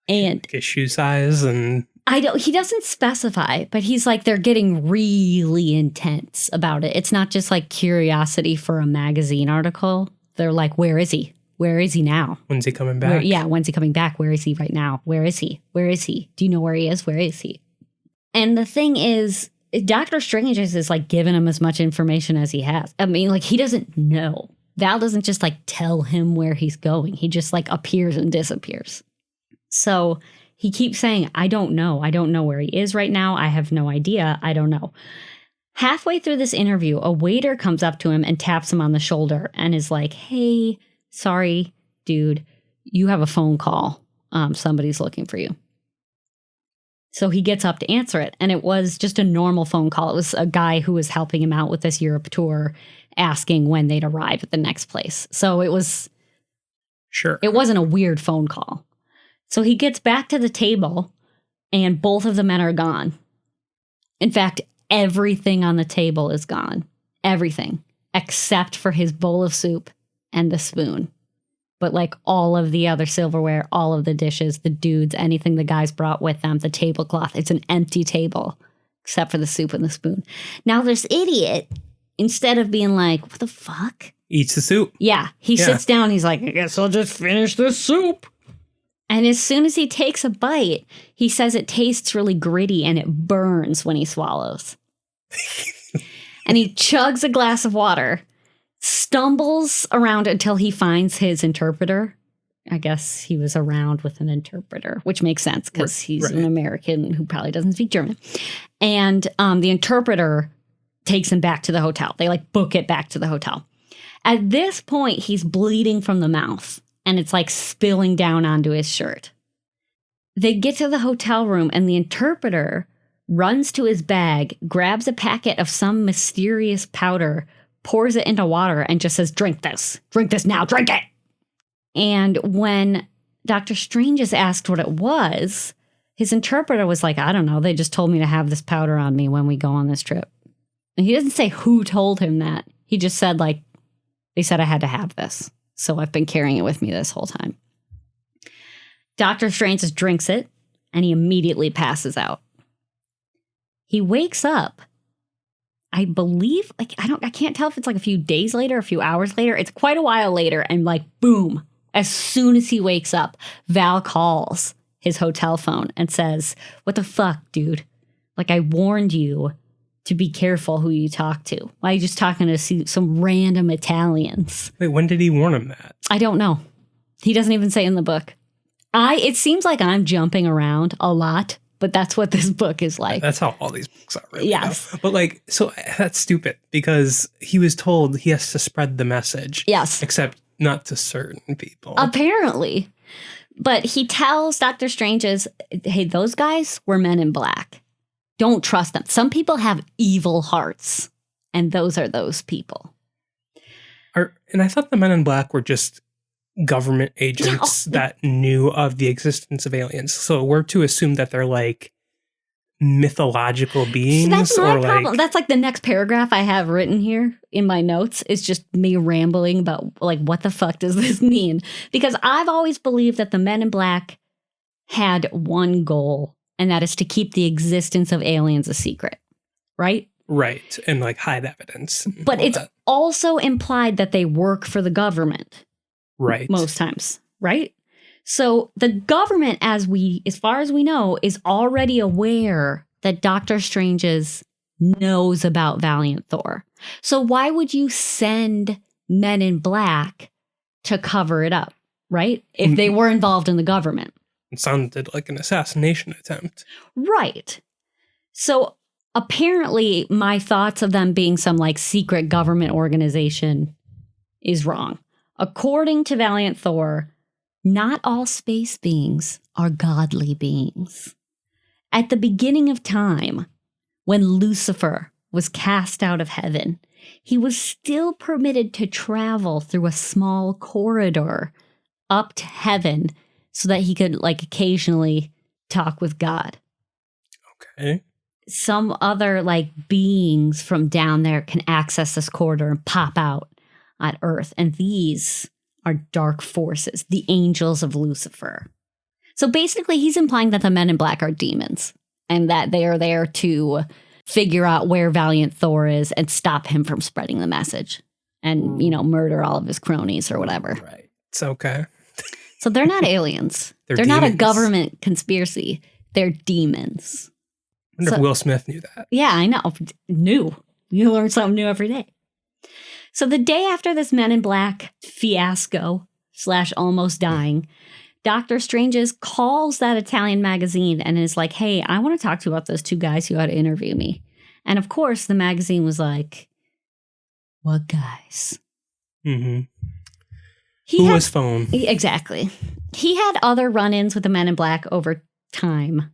And like his shoe size and... he doesn't specify, but he's like, they're getting really intense about it. It's not just like curiosity for a magazine article. They're like, where is he? Where is he now? When's he coming back? When's he coming back? Where is he right now? Where is he? Where is he? Do you know where he is? Where is he? And the thing is, Dr. Strange is like giving him as much information as he has. I mean, like he doesn't know. Val doesn't just like tell him where he's going. He just like appears and disappears. So he keeps saying, I don't know. I don't know where he is right now. I have no idea. I don't know. Halfway through this interview, a waiter comes up to him and taps him on the shoulder and is like, hey, sorry, dude, you have a phone call. Somebody's looking for you. So he gets up to answer it. And it was just a normal phone call. It was a guy who was helping him out with this Europe tour, asking when they'd arrive at the next place. So it was... Sure. It wasn't a weird phone call. So he gets back to the table and both of the men are gone. In fact, everything on the table is gone. Everything. Except for his bowl of soup and the spoon. But like all of the other silverware, all of the dishes, the dudes, anything the guys brought with them, the tablecloth. It's an empty table except for the soup and the spoon. Now this idiot instead of being like, what the fuck? Eats the soup. Yeah. He sits down. He's like, I guess I'll just finish this soup. And as soon as he takes a bite, he says it tastes really gritty and it burns when he swallows. And he chugs a glass of water, stumbles around until he finds his interpreter. I guess he was around with an interpreter, which makes sense because he's an American who probably doesn't speak German. And the interpreter takes him back to the hotel. They like book it back to the hotel. At this point, he's bleeding from the mouth and it's like spilling down onto his shirt. They get to the hotel room and the interpreter runs to his bag, grabs a packet of some mysterious powder, pours it into water and just says, drink this now, drink it. And when Dr. Strange is asked what it was, his interpreter was like, I don't know. They just told me to have this powder on me when we go on this trip. And he doesn't say who told him that. He just said, like, they said I had to have this. So I've been carrying it with me this whole time. Dr. Strange just drinks it and he immediately passes out. He wakes up, I believe, like, I can't tell if it's like a few days later, a few hours later. It's quite a while later. And like, boom, as soon as he wakes up, Val calls his hotel phone and says, what the fuck, dude? Like, I warned you to be careful who you talk to. Why are you just talking to some random Italians? Wait, when did he warn him that? I don't know. He doesn't even say in the book. It seems like I'm jumping around a lot, but that's what this book is like. That's how all these books are, really. Yes. Though. But like, so that's stupid because he was told he has to spread the message. Yes. Except not to certain people. Apparently. But he tells Dr. Strange's, hey, those guys were men in black. Don't trust them. Some people have evil hearts, and those are those people. And I thought the men in black were just government agents that knew of the existence of aliens. So we're to assume that they're like mythological beings. That's my problem. Like, that's like the next paragraph I have written here in my notes is just me rambling about like, what the fuck does this mean? Because I've always believed that the men in black had one goal, and that is to keep the existence of aliens a secret, right? Right. And like hide evidence. But it's also implied that they work for the government. Right. Most times, right? So the government, as far as we know, is already aware that Doctor Strange's knows about Valiant Thor. So why would you send men in black to cover it up, right? If they were involved in the government. It sounded like an assassination attempt. Right. So apparently my thoughts of them being some like secret government organization is wrong. According to Valiant Thor, not all space beings are godly beings. At the beginning of time, when Lucifer was cast out of heaven, he was still permitted to travel through a small corridor up to heaven so that he could like occasionally talk with God. Okay. Some other like beings from down there can access this corridor and pop out on Earth. And these are dark forces, the angels of Lucifer. So basically he's implying that the men in black are demons and that they are there to figure out where Valiant Thor is and stop him from spreading the message and, you know, murder all of his cronies or whatever. Right. It's okay. So they're not aliens. They're demons. not a government conspiracy. They're demons. I wonder if Will Smith knew that. Yeah, I know. New. You learn something new every day. So the day after this Men in Black fiasco / almost dying, Dr. Strange's calls that Italian magazine and is like, hey, I want to talk to you about those two guys who had to interview me. And of course, the magazine was like, what guys? Mm-hmm. Who was phone? Exactly. He had other run-ins with the Men in Black over time.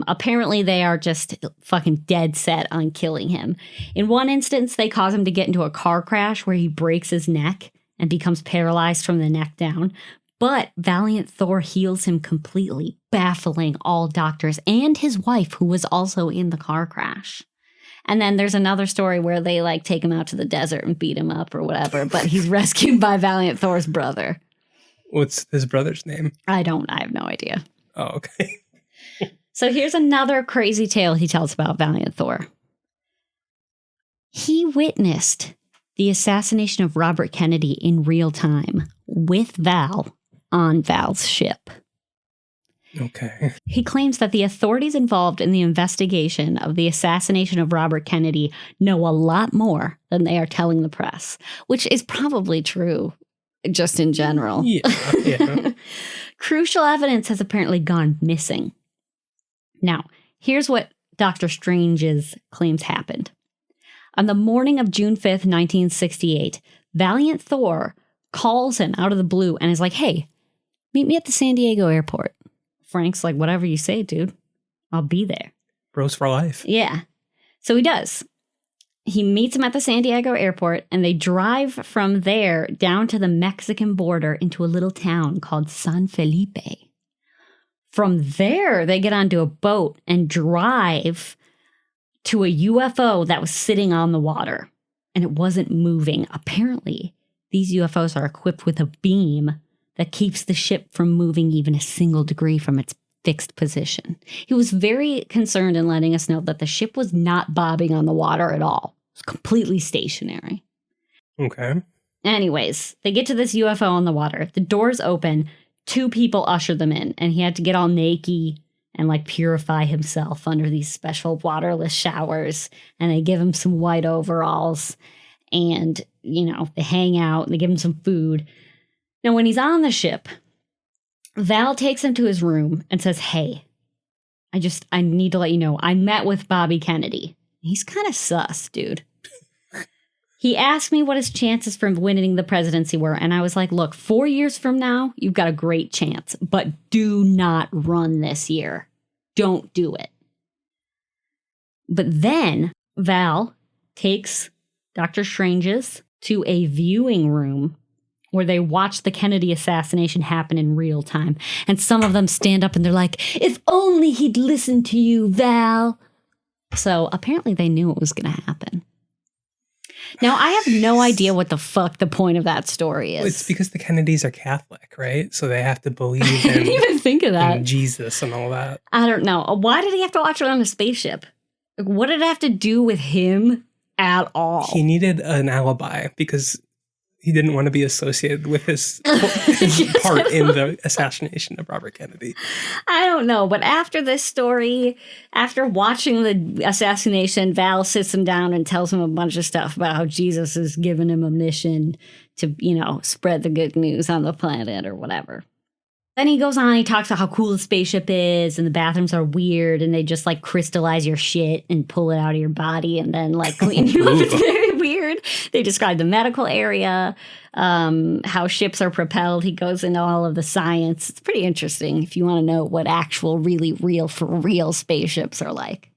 Apparently, they are just fucking dead set on killing him. In one instance, they cause him to get into a car crash where he breaks his neck and becomes paralyzed from the neck down. But Valiant Thor heals him completely, baffling all doctors and his wife, who was also in the car crash. And then there's another story where they like take him out to the desert and beat him up or whatever, but he's rescued by Valiant Thor's brother. What's his brother's name? I have no idea. Oh, okay. So here's another crazy tale he tells about Valiant Thor. He witnessed the assassination of Robert Kennedy in real time with Val on Val's ship. Okay. He claims that the authorities involved in the investigation of the assassination of Robert Kennedy know a lot more than they are telling the press, which is probably true just in general. Yeah. Crucial evidence has apparently gone missing. Now, here's what Dr. Strange's claims happened. On the morning of June 5th, 1968, Valiant Thor calls him out of the blue and is like, hey, meet me at the San Diego airport. Frank's like, whatever you say, dude, I'll be there. Bros for life. Yeah. So he does. He meets him at the San Diego airport and they drive from there down to the Mexican border into a little town called San Felipe. From there, they get onto a boat and drive to a UFO that was sitting on the water and it wasn't moving. Apparently, these UFOs are equipped with a beam that keeps the ship from moving even a single degree from its fixed position. He was very concerned in letting us know that the ship was not bobbing on the water at all. It was completely stationary. Okay. Anyways, they get to this UFO on the water. The doors open. 2 people usher them in, and he had to get all naked and like purify himself under these special waterless showers. And they give him some white overalls and, you know, they hang out and they give him some food. Now, when he's on the ship, Val takes him to his room and says, hey, I need to let you know, I met with Bobby Kennedy. He's kind of sus, dude. He asked me what his chances for winning the presidency were. And I was like, look, 4 years from now, you've got a great chance. But do not run this year. Don't do it. But then Val takes Dr. Strange's to a viewing room where they watch the Kennedy assassination happen in real time. And some of them stand up and they're like, if only he'd listened to you, Val. So apparently they knew it was going to happen. Now, I have no idea what the fuck the point of that story is. Well, it's because the Kennedys are Catholic, right? So they have to believe I didn't even think of that. in Jesus and all that. I don't know. Why did he have to watch it on a spaceship? Like, what did it have to do with him at all? He needed an alibi because he didn't want to be associated with his part in the assassination of Robert Kennedy. I don't know. But after this story, after watching the assassination, Val sits him down and tells him a bunch of stuff about how Jesus has given him a mission to, you know, spread the good news on the planet or whatever. Then he goes on, he talks about how cool the spaceship is and the bathrooms are weird and they just like crystallize your shit and pull it out of your body and then like clean you up. It's very weird. They describe the medical area, how ships are propelled. He goes into all of the science. It's pretty interesting if you want to know what actual really real for real spaceships are like.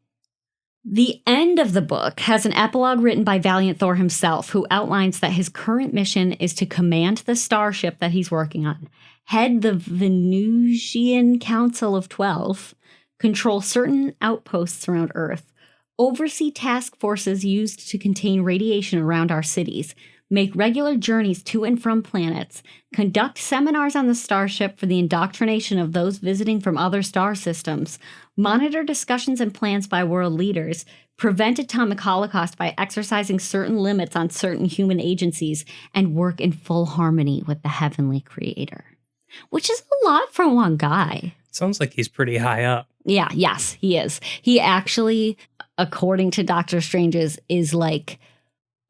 The end of the book has an epilogue written by Valiant Thor himself, who outlines that his current mission is to command the starship that he's working on, head the Venusian Council of 12, control certain outposts around Earth, oversee task forces used to contain radiation around our cities, make regular journeys to and from planets, conduct seminars on the starship for the indoctrination of those visiting from other star systems, monitor discussions and plans by world leaders, prevent atomic holocaust by exercising certain limits on certain human agencies, and work in full harmony with the heavenly creator. Which is a lot for one guy. Sounds like he's pretty high up. Yeah, yes, he is. He actually, according to Doctor Strange's, is like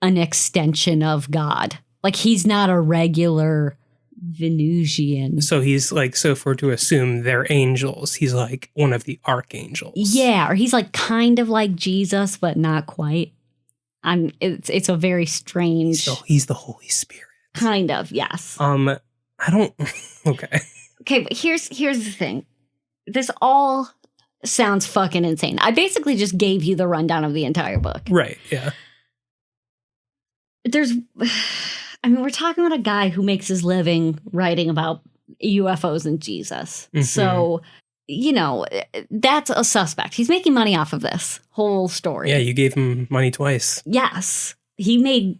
an extension of God. Like he's not a regular Venusian. So he's like, so if we're to assume they're angels, he's like one of the archangels. Yeah, or he's like kind of like Jesus, but not quite. It's a very strange. So he's the Holy Spirit. Kind of, yes. I don't. Okay. Okay, but here's the thing. This all sounds fucking insane. I basically just gave you the rundown of the entire book. Right, yeah. We're talking about a guy who makes his living writing about UFOs and Jesus. Mm-hmm. So, you know, that's a suspect. He's making money off of this whole story. Yeah, you gave him money twice. Yes. He made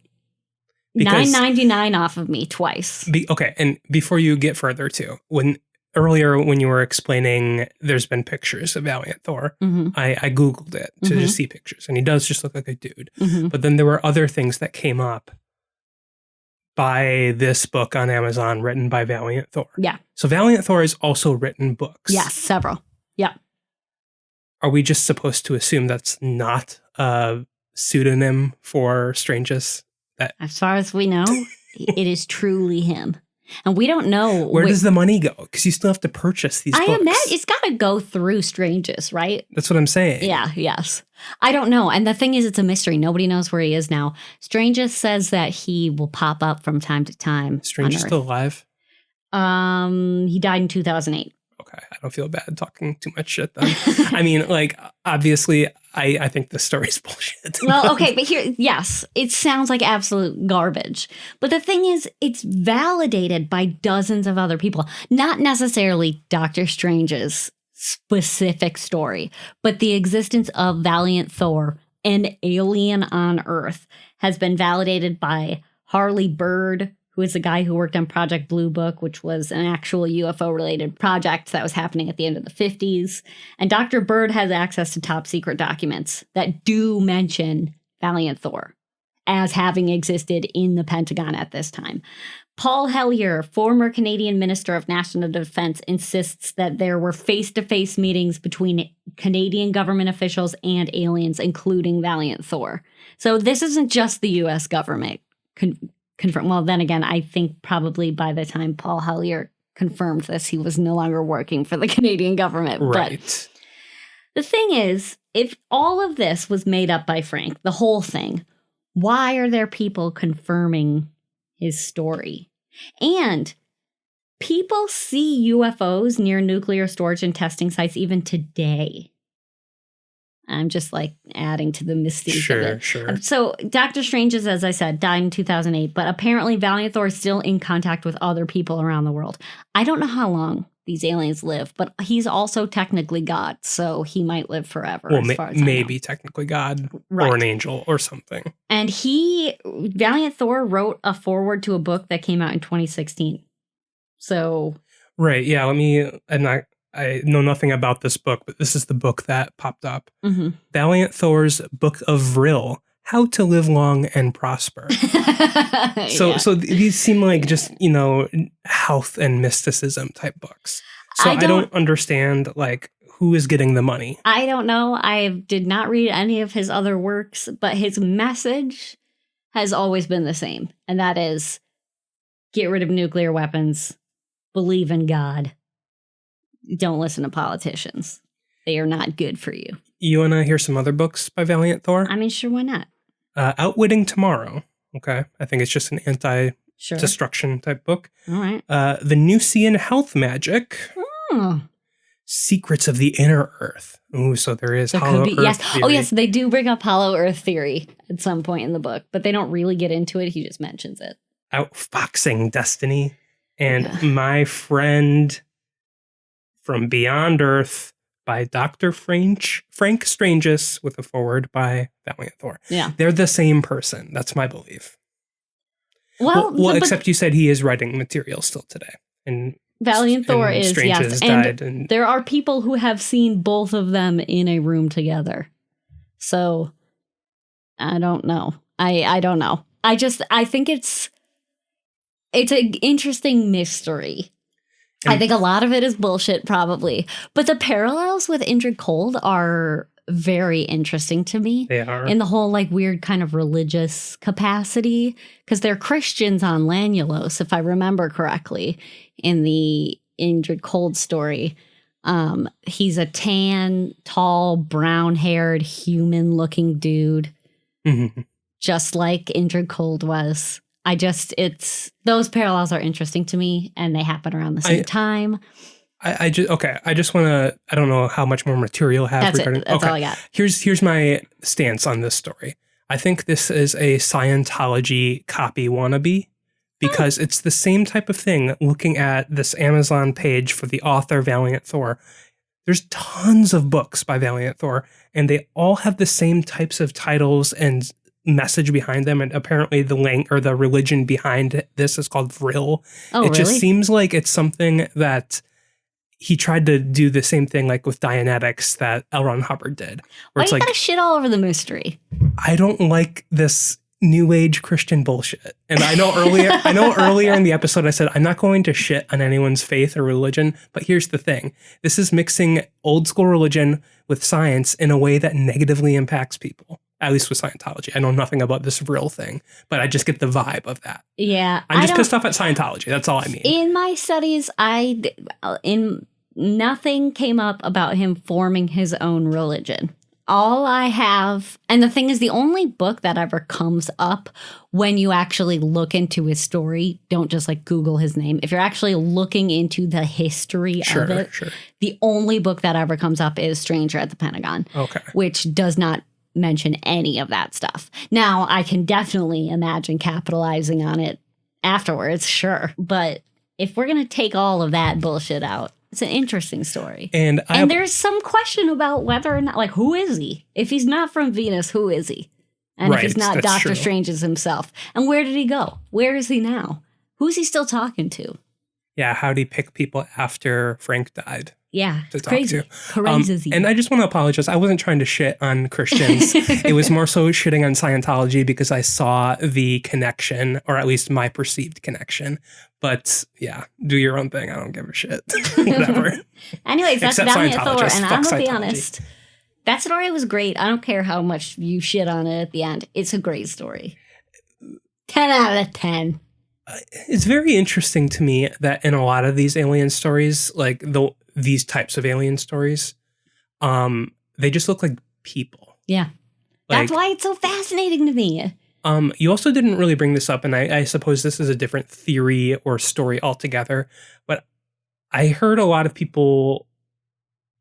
$9.99 off of me twice. Okay, and before you get further too, when earlier when you were explaining there's been pictures of Valiant Thor, I Googled it to just see pictures, and he does just look like a dude. But then there were other things that came up by this book on Amazon written by Valiant Thor. Yeah. So Valiant Thor has also written books. Yes, several. Yeah. Are we just supposed to assume that's not a pseudonym for Strangus? As far as we know, it is truly him. And we don't know. Where does the money go? Because you still have to purchase these books. I imagine it's got to go through Strangus, right? That's what I'm saying. Yeah, yes. I don't know. And the thing is, it's a mystery. Nobody knows where he is now. Strangus says that he will pop up from time to time. Strangus still alive? He died in 2008. Okay, I don't feel bad talking too much shit then. I mean, like, obviously, I think this story's bullshit. Well, okay, but here, yes, it sounds like absolute garbage. But the thing is, it's validated by dozens of other people. Not necessarily Doctor Strange's specific story, but the existence of Valiant Thor, an alien on Earth, has been validated by Harley Bird, who is the guy who worked on Project Blue Book, which was an actual UFO-related project that was happening at the end of the 50s. And Dr. Bird has access to top-secret documents that do mention Valiant Thor as having existed in the Pentagon at this time. Paul Hellyer, former Canadian Minister of National Defense, insists that there were face-to-face meetings between Canadian government officials and aliens, including Valiant Thor. So this isn't just the U.S. government confirm. Well, then again, I think probably by the time Paul Hellyer confirmed this, he was no longer working for the Canadian government. Right. But the thing is, if all of this was made up by Frank, the whole thing, why are there people confirming his story? And people see UFOs near nuclear storage and testing sites even today. I'm just like adding to the mystique of it. Sure. So Doctor Strange, as I said, died in 2008, but apparently Valiant Thor is still in contact with other people around the world. I don't know how long these aliens live, but he's also technically God, so he might live forever. Well, as far as maybe technically God or an angel or something. And Valiant Thor wrote a foreword to a book that came out in 2016. So. Right. Yeah. I know nothing about this book, but this is the book that popped up. Valiant Thor's Book of Vril, How to Live Long and Prosper. So these seem like just, health and mysticism type books. So I don't understand, like, who is getting the money. I don't know. I did not read any of his other works, but his message has always been the same. And that is, get rid of nuclear weapons, believe in God. Don't listen to politicians. They are not good for you. You want to hear some other books by Valiant Thor? I mean, sure, why not? Outwitting Tomorrow. Okay. I think it's just an anti-destruction type book. All right. The Nucian Health Magic. Secrets of the Inner Earth. Ooh, so there is Hollow Earth theory. Oh, yes, they do bring up Hollow Earth theory at some point in the book, but they don't really get into it. He just mentions it. Outfoxing Destiny. And My Friend from Beyond Earth by Dr. Frank Strangus with a foreword by Valiant Thor. Yeah. They're the same person. That's my belief. Well, except you said he is writing material still today. And Valiant Thor is, Strangus yes. died. And there are people who have seen both of them in a room together. So, I don't know. I don't know. I think it's an interesting mystery. I think a lot of it is bullshit, probably. But the parallels with Indrid Cold are very interesting to me. They are. In the whole, like, weird kind of religious capacity. Because they're Christians on Lanulos, if I remember correctly, in the Indrid Cold story. He's a tan, tall, brown-haired, human-looking dude. Just like Indrid Cold was. Those parallels are interesting to me, and they happen around the same time. I just want to, I don't know how much more material I have. That's all I got. Here's my stance on this story. I think this is a Scientology copy wannabe because it's the same type of thing. Looking at this Amazon page for the author Valiant Thor, there's tons of books by Valiant Thor, and they all have the same types of titles and message behind them, and apparently the religion behind this is called Vril. Oh, it just seems like it's something that he tried to do the same thing like with Dianetics that L. Ron Hubbard did. Where Why it's you like, gotta shit all over the mystery? I don't like this new age Christian bullshit. And I know earlier in the episode I said I'm not going to shit on anyone's faith or religion, but here's the thing. This is mixing old school religion with science in a way that negatively impacts people. At least with Scientology. I know nothing about this real thing, but I just get the vibe of that. Yeah. I'm just pissed off at Scientology. That's all I mean. In my studies, nothing came up about him forming his own religion. All I have, and the thing is, the only book that ever comes up when you actually look into his story, don't just like Google his name. If you're actually looking into the history of it, the only book that ever comes up is Stranger at the Pentagon, which does not mention any of that stuff. Now, I can definitely imagine capitalizing on it afterwards, sure. But if we're going to take all of that bullshit out, it's an interesting story. And there's some question about whether or not, like, who is he? If he's not from Venus, who is he? And if he's not Doctor Strange's himself. And where did he go? Where is he now? Who's he still talking to? Yeah, how'd he pick people after Frank died? Yeah, to talk crazy. to. Crazy. And I just want to apologize. I wasn't trying to shit on Christians. It was more so shitting on Scientology because I saw the connection, or at least my perceived connection. But yeah, do your own thing. I don't give a shit. Whatever. Anyways, that's Except Valiant Thor. And I'm going to be Scientology. honest. That story was great. I don't care how much you shit on it at the end. It's a great story. 10 out of 10. It's very interesting to me that in a lot of these alien stories, like these types of alien stories, they just look like people. Yeah. That's why it's so fascinating to me. You also didn't really bring this up, and I suppose this is a different theory or story altogether, but I heard a lot of people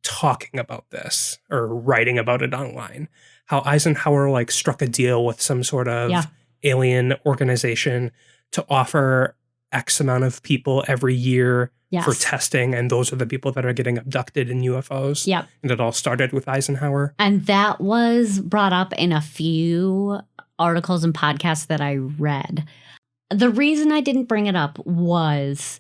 talking about this or writing about it online, how Eisenhower like struck a deal with some sort of alien organization to offer X amount of people every year for testing, and those are the people that are getting abducted in UFOs. Yep. And it all started with Eisenhower. And that was brought up in a few articles and podcasts that I read. The reason I didn't bring it up was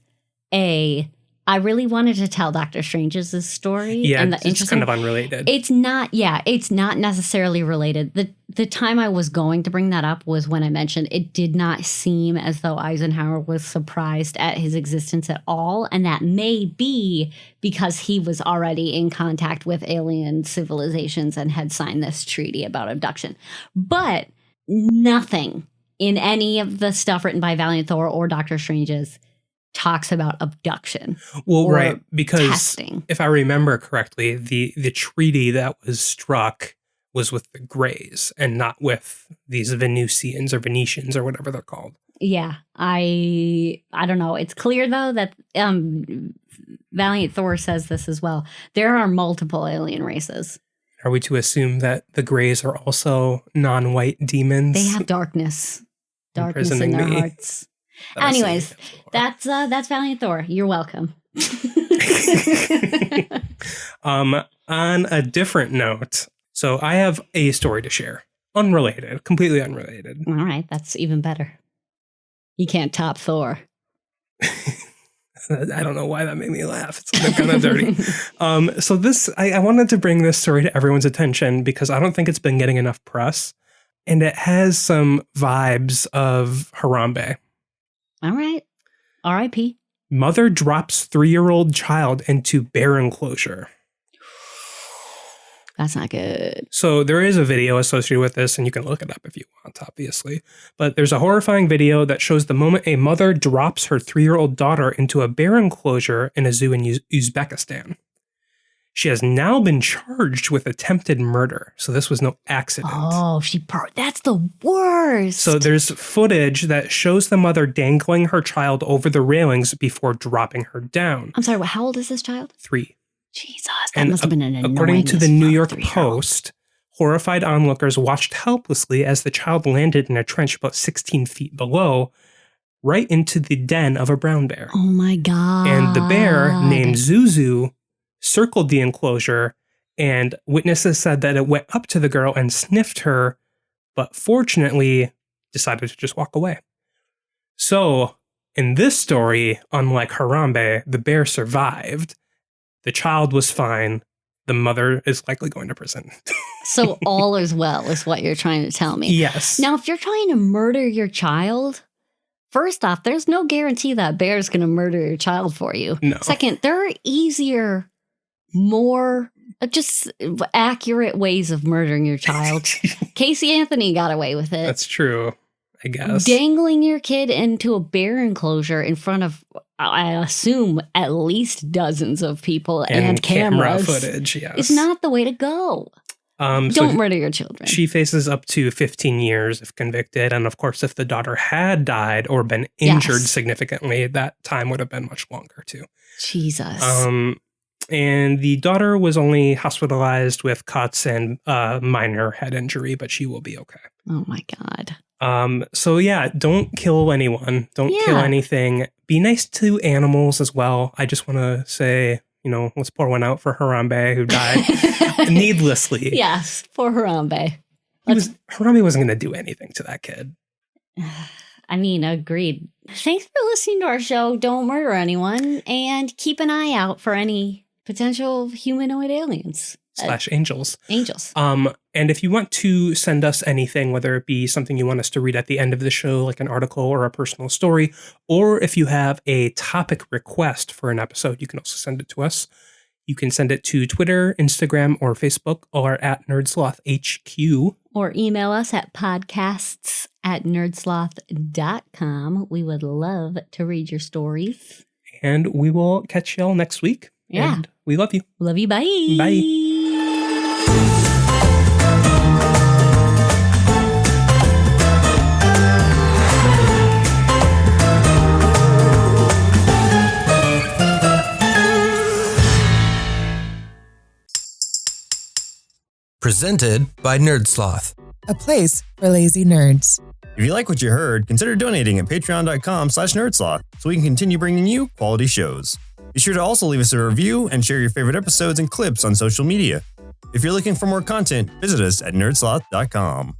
I really wanted to tell Dr. Strange's story. Yeah, and it's kind of unrelated. It's not necessarily related. The time I was going to bring that up was when I mentioned it did not seem as though Eisenhower was surprised at his existence at all. And that may be because he was already in contact with alien civilizations and had signed this treaty about abduction. But nothing in any of the stuff written by Valiant Thor or Dr. Strange's talks about abduction. Well, right, because testing. If I remember correctly, the treaty that was struck was with the Greys and not with these Venusians or Venetians or whatever they're called. Yeah, I don't know. It's clear though that Valiant Thor says this as well. There are multiple alien races. Are we to assume that the Greys are also non-white demons? They have darkness in their hearts. Anyways, that's Valiant Thor. You're welcome. On a different note, so I have a story to share. Unrelated, completely unrelated. All right, that's even better. You can't top Thor. I don't know why that made me laugh. It's kind of dirty. So I wanted to bring this story to everyone's attention because I don't think it's been getting enough press. And it has some vibes of Harambe. All right. R.I.P. Mother drops 3-year-old child into bear enclosure. That's not good. So there is a video associated with this, and you can look it up if you want, obviously. But there's a horrifying video that shows the moment a mother drops her 3-year-old daughter into a bear enclosure in a zoo in Uzbekistan. She has now been charged with attempted murder. So this was no accident. Oh, that's the worst. So there's footage that shows the mother dangling her child over the railings before dropping her down. I'm sorry, how old is this child? 3. Jesus, that must have been an annoying. According to the New York Post, horrified onlookers watched helplessly as the child landed in a trench about 16 feet below, right into the den of a brown bear. Oh my God. And the bear, named Zuzu, circled the enclosure, and witnesses said that it went up to the girl and sniffed her, but fortunately decided to just walk away. So, in this story, unlike Harambe, the bear survived, The child was fine. The mother is likely going to prison. So all is well is what you're trying to tell me. Yes. Now, if you're trying to murder your child, first off, there's no guarantee that bear's going to murder your child for you. No. Second, there are easier, more just accurate ways of murdering your child. Casey Anthony got away with it. That's true, I guess. Dangling your kid into a bear enclosure in front of, I assume, at least dozens of people and cameras. Camera footage, yes. Is not the way to go. Don't murder your children. She faces up to 15 years if convicted. And of course, if the daughter had died or been injured significantly, that time would have been much longer too. Jesus. And the daughter was only hospitalized with cuts and minor head injury, but she will be okay. Oh my God. So yeah, don't kill anyone. Don't kill anything. Be nice to animals as well. I just want to say, let's pour one out for Harambe, who died needlessly. Yes, poor Harambe. Harambe wasn't going to do anything to that kid. I mean, agreed. Thanks for listening to our show. Don't murder anyone, and keep an eye out for any potential humanoid aliens. / angels. Angels. And if you want to send us anything, whether it be something you want us to read at the end of the show, like an article or a personal story, or if you have a topic request for an episode, you can also send it to us. You can send it to Twitter, Instagram, or Facebook, or at NerdSlothHQ. Or email us at podcasts@nerdsloth.com. We would love to read your stories. And we will catch y'all next week. Yeah. And we love you. Love you. Bye. Bye. Presented by NerdSloth, a place for lazy nerds. If you like what you heard, consider donating at patreon.com/nerdsloth so we can continue bringing you quality shows. Be sure to also leave us a review and share your favorite episodes and clips on social media. If you're looking for more content, visit us at nerdsloth.com.